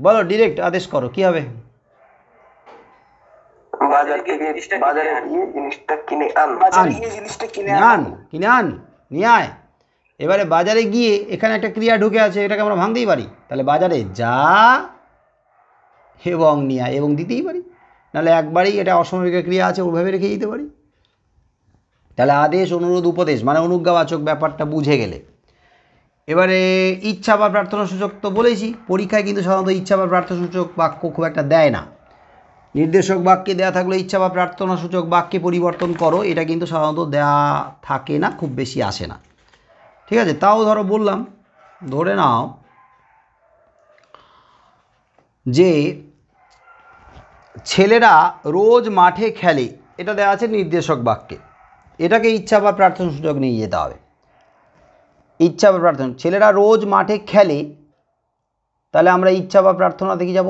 বলো ডিরেক্ট আদেশ করো, কি হবে, কিনে আন, এবারে বাজারে গিয়ে এখানে একটা ক্রিয়া ঢুকে আছে, এটাকে আমরা ভাঙতেই পারি, তাহলে বাজারে যা এবং নিয়ে আয়, এবং দিতেই পারি, নাহলে একবারেই এটা অসাময়িক ক্রিয়া আছে ওইভাবে রেখে দিতে পারি। তাহলে আদেশ, অনুরোধ, উপদেশ মানে অনুজ্ঞাবাচক ব্যাপারটা বুঝে গেলে। এবারে ইচ্ছা বা প্রার্থনা সূচক তো বলেছি, পরীক্ষায় কিন্তু সাধারণত ইচ্ছা বা প্রার্থনা সূচক বাক্য খুব একটা দেয় না, নির্দেশক বাক্যে দেয়া থাকলে ইচ্ছা বা প্রার্থনা সূচক বাক্যে পরিবর্তন করো, এটা কিন্তু সাধারণত দেয়া থাকে না, খুব বেশি আসে না, ঠিক আছে। তাও ধরো বললাম, ধরে নাও যে ছেলেরা রোজ মাঠে খেলে, এটা দেওয়া আছে নির্দেশক বাক্যে, এটাকে ইচ্ছা বা প্রার্থনা সূচক নিয়ে যেতে হবে, ইচ্ছা বা প্রার্থনা, ছেলেরা রোজ মাঠে খেলে, তাহলে আমরা ইচ্ছা বা প্রার্থনা দেখে যাব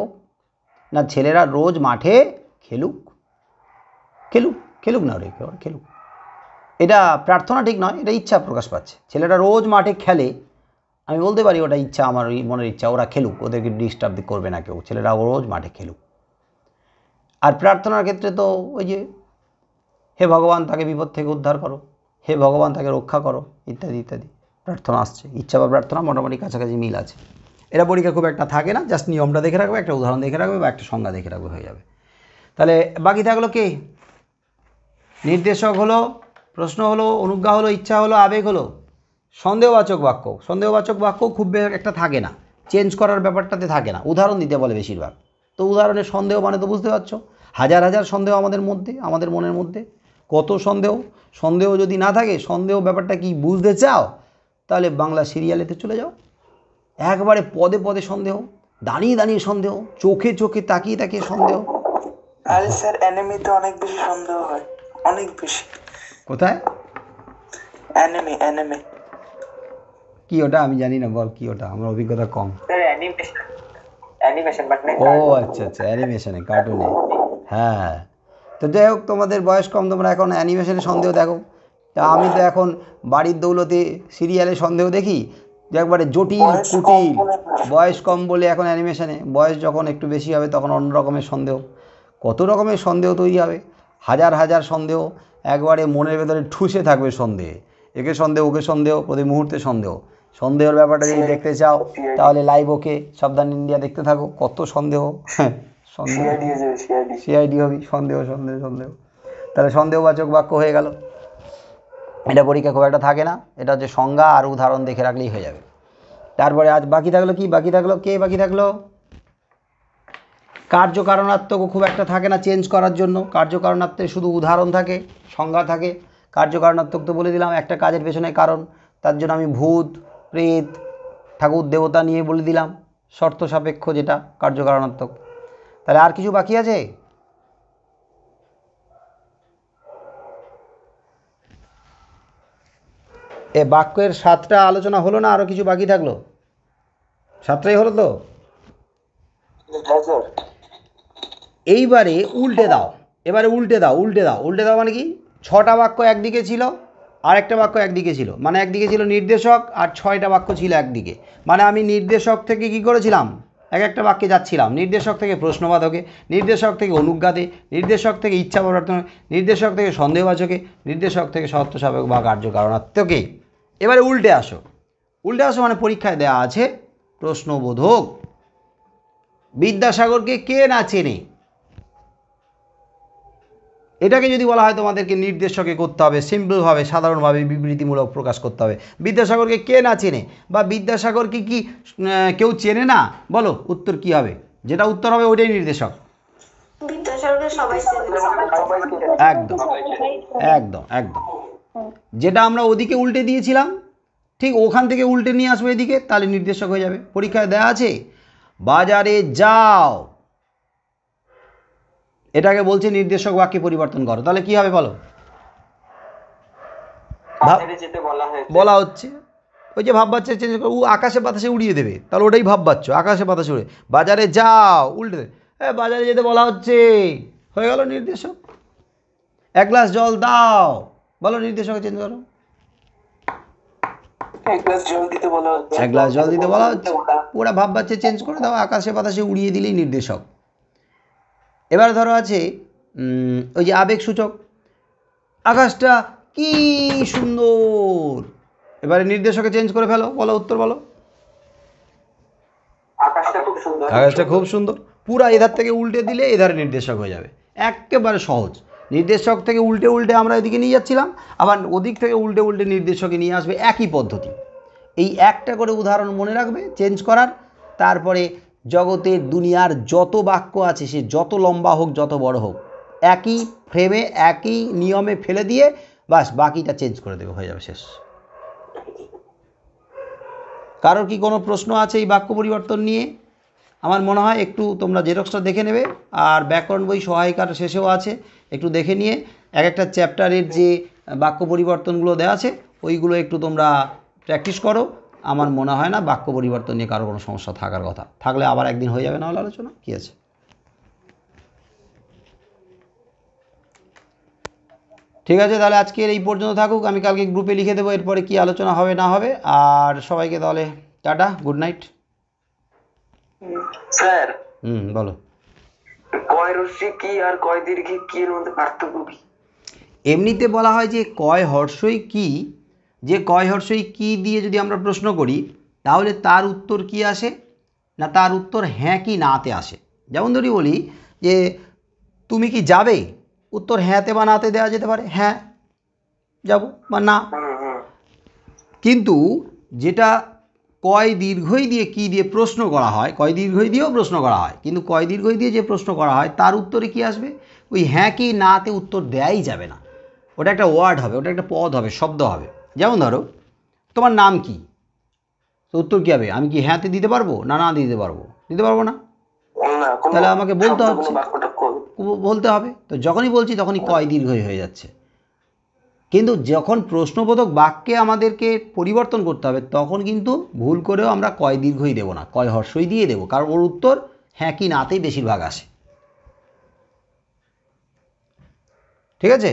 না, ছেলেরা রোজ মাঠে খেলুক, খেলুক খেলুক না রে, খেলুক, এটা প্রার্থনা ঠিক নয়, এটা ইচ্ছা প্রকাশ পাচ্ছে, ছেলেরা রোজ মাঠে খেলে, আমি বলতে পারি ওটা ইচ্ছা, আমার মনের ইচ্ছা, ওরা খেলুক, ওদেরকে ডিস্টার্ব করবে না কেউ, ছেলেরা রোজ মাঠে খেলুক। আর প্রার্থনার ক্ষেত্রে তো ওই যে হে ভগবান তাকে বিপদ থেকে উদ্ধার করো, হে ভগবান তাকে রক্ষা করো, ইত্যাদি ইত্যাদি প্রার্থনা আসছে, ইচ্ছা বা প্রার্থনা মোটামুটি কাছাকাছি মিল আছে। এটা পরীক্ষা খুব একটা থাকে না, জাস্ট নিয়মটা দেখে রাখবে, একটা উদাহরণ দেখে রাখবে বা একটা সংজ্ঞা দেখে রাখবে, হয়ে যাবে। তাহলে বাকি থাকলো কে, নির্দেশক হলো, প্রশ্ন হলো, অনুজ্ঞা হলো, ইচ্ছা হলো, আবেগ হলো, সন্দেহবাচক বাক্য, সন্দেহবাচক বাক্য খুব একটা থাকে না, চেঞ্জ করার ব্যাপারটাতে থাকে না, উদাহরণ দিতে বলে বেশিরভাগ, তো উদাহরণের সন্দেহ মানে তো বুঝতে পারছো, হাজার হাজার সন্দেহ আমাদের মধ্যে, আমাদের মনের মধ্যে কত সন্দেহ, সন্দেহ যদি না থাকে, সন্দেহ ব্যাপারটা কি বুঝতে চাও, তাহলে বাংলা সিরিয়ালেতে চলে যাও, একবারে পদে পদে সন্দেহ, দাঁড়িয়ে দাঁড়িয়ে সন্দেহ, চোখে চোখে তাকিয়ে তাকিয়ে সন্দেহ। আরে স্যার অ্যানিমেতে অনেক বেশি সন্দেহ হয়, অনেক বেশি। কোথায়? অ্যানিমে অ্যানিমে কি ওটা আমি জানি না, বল কি ওটা, আমার অভিজ্ঞতা কম। স্যার অ্যানিমেশন অ্যানিমেশন বাট না ও আচ্ছা আচ্ছা, অ্যানিমেশনে, কার্টুনে। হ্যাঁ, তো যাই হোক, তোমাদের বয়স কম, তোমরা এখন অ্যানিমেশনে সন্দেহ দেখো। তা আমি তো এখন বাড়ির দৌলতে সিরিয়ালে সন্দেহ দেখি, যে একবারে জটিল কুটিল। বয়স কম বলে এখন অ্যানিমেশনে, বয়স যখন একটু বেশি হবে তখন অন্য রকমের সন্দেহ। কত রকমের সন্দেহ তৈরি হবে, হাজার হাজার সন্দেহ, একবারে মনের ভেতরে ঠুসে থাকবে সন্দেহে। একে সন্দেহ, ওকে সন্দেহ, প্রতি মুহূর্তে সন্দেহ। সন্দেহের ব্যাপারটা যদি দেখতে চাও তাহলে লাইভ ওকে সাবধান ইন্ডিয়া দেখতে থাকো, কত সন্দেহ। সন্দেহ, সিআইডি হবি, সন্দেহ সন্দেহ সন্দেহ। তাহলে সন্দেহবাচক বাক্য হয়ে গেল। এটা পরীক্ষা খুব একটা থাকে না, এটা হচ্ছে সংজ্ঞা আর উদাহরণ দেখে রাখলেই হয়ে যাবে। তারপরে আজ বাকি থাকলো কি, বাকি থাকলো কে, বাকি থাকলো কার্যকারণাত্মকও খুব একটা থাকে না চেঞ্জ করার জন্য। কার্যকারণাত্মকে শুধু উদাহরণ থাকে, সংজ্ঞা থাকে। কার্যকারণাত্মক তো বলে দিলাম, একটা কাজের পেছনে কারণ, তার জন্য আমি ভূত প্রেত ঠাকুর দেবতা নিয়ে বলে দিলাম, শর্ত সাপেক্ষ যেটা কার্যকারণাত্মক। তাহলে আর কিছু বাকি আছে? এ বাক্যের 7টা আলোচনা হলো না, আরও কিছু বাকি থাকলো? 7টাই হলো তো? এইবারে উল্টে দাও, এবারে উল্টে দাও, উল্টে দাও, উল্টে দাও মানে কি, 6টা বাক্য একদিকে ছিল, আর একটা বাক্য একদিকে ছিল, মানে একদিকে ছিল নির্দেশক আর 6টা বাক্য ছিল একদিকে। মানে আমি নির্দেশক থেকে কি করেছিলাম, এক একটা বাক্যে যাচ্ছিলাম, নির্দেশক থেকে প্রশ্নবাদকে, নির্দেশক থেকে অনুজ্ঞাতে, নির্দেশক থেকে ইচ্ছা পরিবর্তনে, নির্দেশক থেকে সন্দেহবাচকে, নির্দেশক থেকে শর্ত সাপেক্ষ বা কার্যকারণাত্মকে। এবারে উল্টে আসো, উল্টে আসো মানে পরীক্ষায় দেওয়া আছে প্রশ্নবোধক। বিদ্যাসাগরকে কে না চেনে, এটাকে যদি বলা হয় তোমাদেরকে নির্দেশকে করতে হবে, সিম্পলভাবে সাধারণভাবে বিবৃতিমূলক প্রকাশ করতে হবে। বিদ্যাসাগরকে কে না চেনে, বা বিদ্যাসাগরকে কি কেউ চেনে না, বলো উত্তর কি হবে? যেটা উত্তর হবে ওইটাই নির্দেশক। বিদ্যাসাগরকে সবাই চেনে। একদম একদম একদম, যেটা আমরা ওদিকে উল্টে দিয়েছিলাম ঠিক ওখান থেকে উল্টে নিয়ে আসবো এদিকে, তাহলে নির্দেশক হয়ে যাবে। পরীক্ষায় দেওয়া আছে বাজারে যাও, এটাকে বলছে নির্দেশক বাক্যে পরিবর্তন করো, তাহলে কি হবে বলো? বলা হচ্ছে ওই যে ভাব বাচ্চা চেঞ্জ করো, ও আকাশে বাতাসে উড়িয়ে দেবে, তাহলে ওটাই ভাব বাচ্চ, আকাশে বাতাসে উড়ে। বাজারে যাও উল্টে দেবে, হ্যাঁ বাজারে যেতে বলা হচ্ছে, হয়ে গেল নির্দেশক। এক গ্লাস জল দাও, বলো নির্দেশকে চেঞ্জ করো। এক গ্লাস জল দিতে বলা হচ্ছে, ওরা ভাব বাচ্চা চেঞ্জ করে দাও, আকাশে বাতাসে উড়িয়ে দিলেই নির্দেশক। এবার ধরো আছে ওই যে আবেগ সূচক, আকাশটা কি সুন্দর, এবারে নির্দেশকে চেঞ্জ করে ফেলো, বলো উত্তর বলো। আকাশটা খুব সুন্দর, পুরা এধার থেকে উল্টে দিলে এধারে নির্দেশক হয়ে যাবে, একেবারে সহজ। নির্দেশক থেকে উল্টে উল্টে আমরা এদিকে নিয়ে যাচ্ছিলাম, আবার ওদিক থেকে উল্টে উল্টে নির্দেশকে নিয়ে আসবে, একই পদ্ধতি। এই একটা করে উদাহরণ মনে রাখবে চেঞ্জ করার, তারপরে জগতের দুনিয়ার যত বাক্য আছে সে যত লম্বা হোক যত বড় হোক, একই ফ্রেমে একই নিয়মে ফেলে দিয়ে বাস বাকিটা চেঞ্জ করে দেবে, হয়ে যাবে, শেষ। কারোর কি কোনো প্রশ্ন আছে এই বাক্য পরিবর্তন নিয়ে? আমার মনে হয় একটু তোমরা জেরক্সটা দেখে নেবে, আর ব্যাকরণ বই সহায়িকার শেষেও আছে, একটু দেখে নিয়ে এক একটা চ্যাপ্টারের যে বাক্য পরিবর্তনগুলো দেওয়া আছে ওইগুলো একটু তোমরা প্র্যাকটিস করো। আমার মনে হয় না বাক্য পরিবর্তন নিয়ে কারো কোনো সমস্যা থাকার কথা, থাকলে আবার একদিন হয়ে যাবে না হলে আলোচনা, কী আছে। ঠিক আছে, তাহলে আজকের এই পর্যন্ত থাকুক, আমি কালকে গ্রুপে লিখে দেবো এরপরে কি আলোচনা হবে না হবে। আর সবাইকে তাহলে টাটা, গুড নাইট। স্যার বলো। কয় রশ্মি কি আর কয় দীর্ঘি কি এর মধ্যে পার্থক্য কি? এমনিতে বলা হয় যে কয় হর্ষই কি, যে কয় হর্ষই কি দিয়ে যদি আমরা প্রশ্ন করি তাহলে তার উত্তর কি আসে না, তার উত্তর হ্যাঁ কি নাতে আসে। যেমন ধরি বলি যে তুমি কি যাবে, উত্তর হ্যাঁতে বা নাতে দেওয়া যেতে পারে, হ্যাঁ যাব বা না। কিন্তু যেটা কয় দীর্ঘই দিয়ে কি দিয়ে প্রশ্ন করা হয়, কয় দীর্ঘই দিয়েও প্রশ্ন করা হয়, কিন্তু কয় দীর্ঘই দিয়ে যে প্রশ্ন করা হয় তার উত্তরে কি আসবে, ওই হ্যাঁ কি নাতে উত্তর দেয়াই যাবে না, ওটা একটা ওয়ার্ড হবে, ওটা একটা পদ হবে, শব্দ হবে। যেমন ধরো তোমার নাম কি, তো উত্তর কী হবে, আমি কি হ্যাঁতে দিতে পারবো না না দিতে পারবো, দিতে পারবো না, তাহলে আমাকে বলতে হচ্ছে, বলতে হবে। তো যখনই বলছি তখনই কয় দীর্ঘই হয়ে যাচ্ছে। কিন্তু যখন প্রশ্নবোধক বাক্যে আমাদেরকে পরিবর্তন করতে হবে তখন কিন্তু ভুল করেও আমরা কয় দীর্ঘই দেবো না, কয় হর্ষই দিয়ে দেবো, কারণ ওর উত্তর হ্যাঁ কি নাতেই বেশিরভাগ আসে। ঠিক আছে?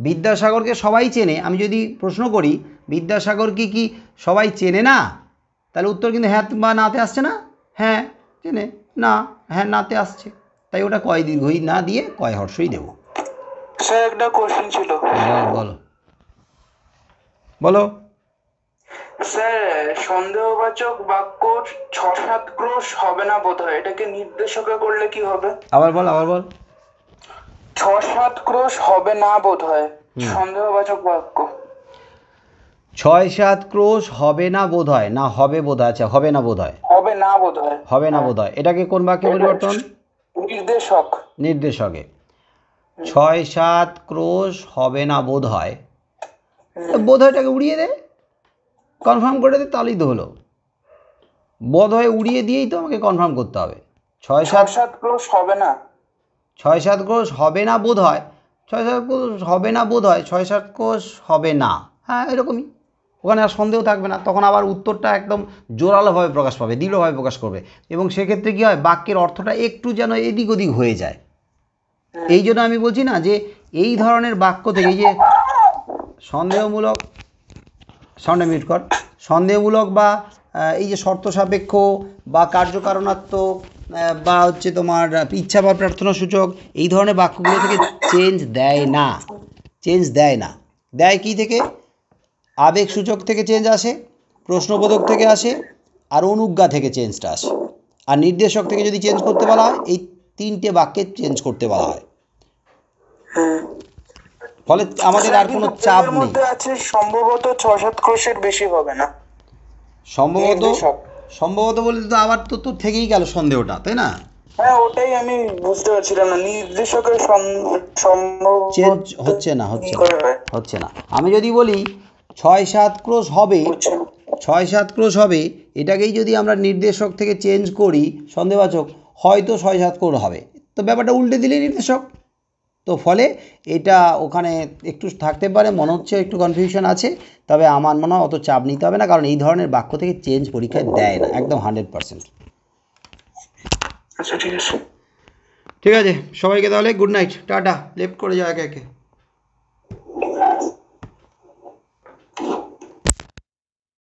বিদ্যাসাগরকে সবাই চেনে। আমি যদি প্রশ্ন করি বিদ্যাসাগরকে কি সবাই চেনে না, তাহলে উত্তর কিন্তু হ্যাঁ বা নাতে আসছে না। হ্যাঁ চেনে না, হ্যাঁ নাতে আসছে, তাই ওটা কয় দীর্ঘই না দিয়ে কয় হর্ষই দেবো। স্যার একটা কোশ্চেন ছিল। বলো বলো। স্যার সন্দেহবাচক বাক্য 6-7 ক্রোশ হবে না বোধহয়, এটাকে নির্দেশকে করলে কি হবে? আবার বল 6-7 ক্রোশ হবে না বোধহয় সন্দেহবাচক বাক্য। 6-7 ক্রোশ হবে না বোধ হয়, না হবে বোধ হয়। আচ্ছা হবে না বোধ হয়, হবে না বোধ হয়, এটাকে কোন বাক্যে পরিবর্তন? নির্দেশকে। 6-7 ক্রোশ হবে না বোধ হয়, বোধ হয়টাকে উড়িয়ে দে, কনফার্ম করে দে, তাহলেই তো হলো। বোধ হয় উড়িয়ে দিয়েই তো আমাকে কনফার্ম করতে হবে। 6-7 ক্রোশ হবে না, 6-7 ক্রোশ হবে না বোধ হয়, 6-7 ক্রোশ হবে না বোধ হয়, 6-7 ক্রোশ হবে না, হ্যাঁ এরকমই। ওখানে আর সন্দেহ থাকবে না, তখন আবার উত্তরটা একদম জোরালোভাবে প্রকাশ পাবে, দৃঢ়ভাবে প্রকাশ করবে, এবং সেক্ষেত্রে কী হয়, বাক্যের অর্থটা একটু যেন এদিক ওদিক হয়ে যায়। এই জন্য আমি বলছি না যে এই ধরনের বাক্য থেকে, এই যে সন্দেহমূলক, সাউন্ডে মিউট কর, সন্দেহমূলক বা এই যে শর্ত সাপেক্ষ বা কার্যকারণাত্মক বা হচ্ছে তোমার ইচ্ছা বা প্রার্থনা সূচক, এই ধরনের বাক্যগুলো থেকে চেঞ্জ দেয় না, দেয় কি থেকে? আবেগ সূচক থেকে চেঞ্জ আসে, প্রশ্নবোধক থেকে আসে, আর অনুজ্ঞা থেকে চেঞ্জটা আসে। আর নির্দেশক থেকে যদি চেঞ্জ করতে বলা হয়, এই 3টে বাক্যে চেঞ্জ করতে বলা হয়। ফলে আমাদের আর কোনো চাপ নেই। সম্ভবত 6-7 ক্রোশের বেশি হবে না। সম্ভবত বলতে তো আবার তো থেকেই গেল সন্দেহটা, তাই না? হ্যাঁ ওটাই আমি বুঝতে পারছিলাম না, নির্দেশকের চেঞ্জ হচ্ছে না। আমি যদি বলি 6-7 ক্রোশ হবে, 6-7 ক্রোশ হবে, এটাকেই যদি আমরা নির্দেশক থেকে চেঞ্জ করি সন্দেহবাচক, হয়তো 6-7 ক্রোশ হবে, তো ব্যাপারটা উল্টে দিলেই নির্দেশক। তো ফলে এটা ওখানে একটু থাকতে পারে, মনে হচ্ছে একটু কনফিউশন আছে, তবে আমার মনে হয় অত চাপ নিতে হবে না, কারণ এই ধরনের বাক্য থেকে চেঞ্জ পরীক্ষায় দেয় না, একদম 100%। আচ্ছা ঠিক আছে, ঠিক আছে সবাইকে, তাহলে গুড নাইট, টাটা, লেফট করে যাও একে একে।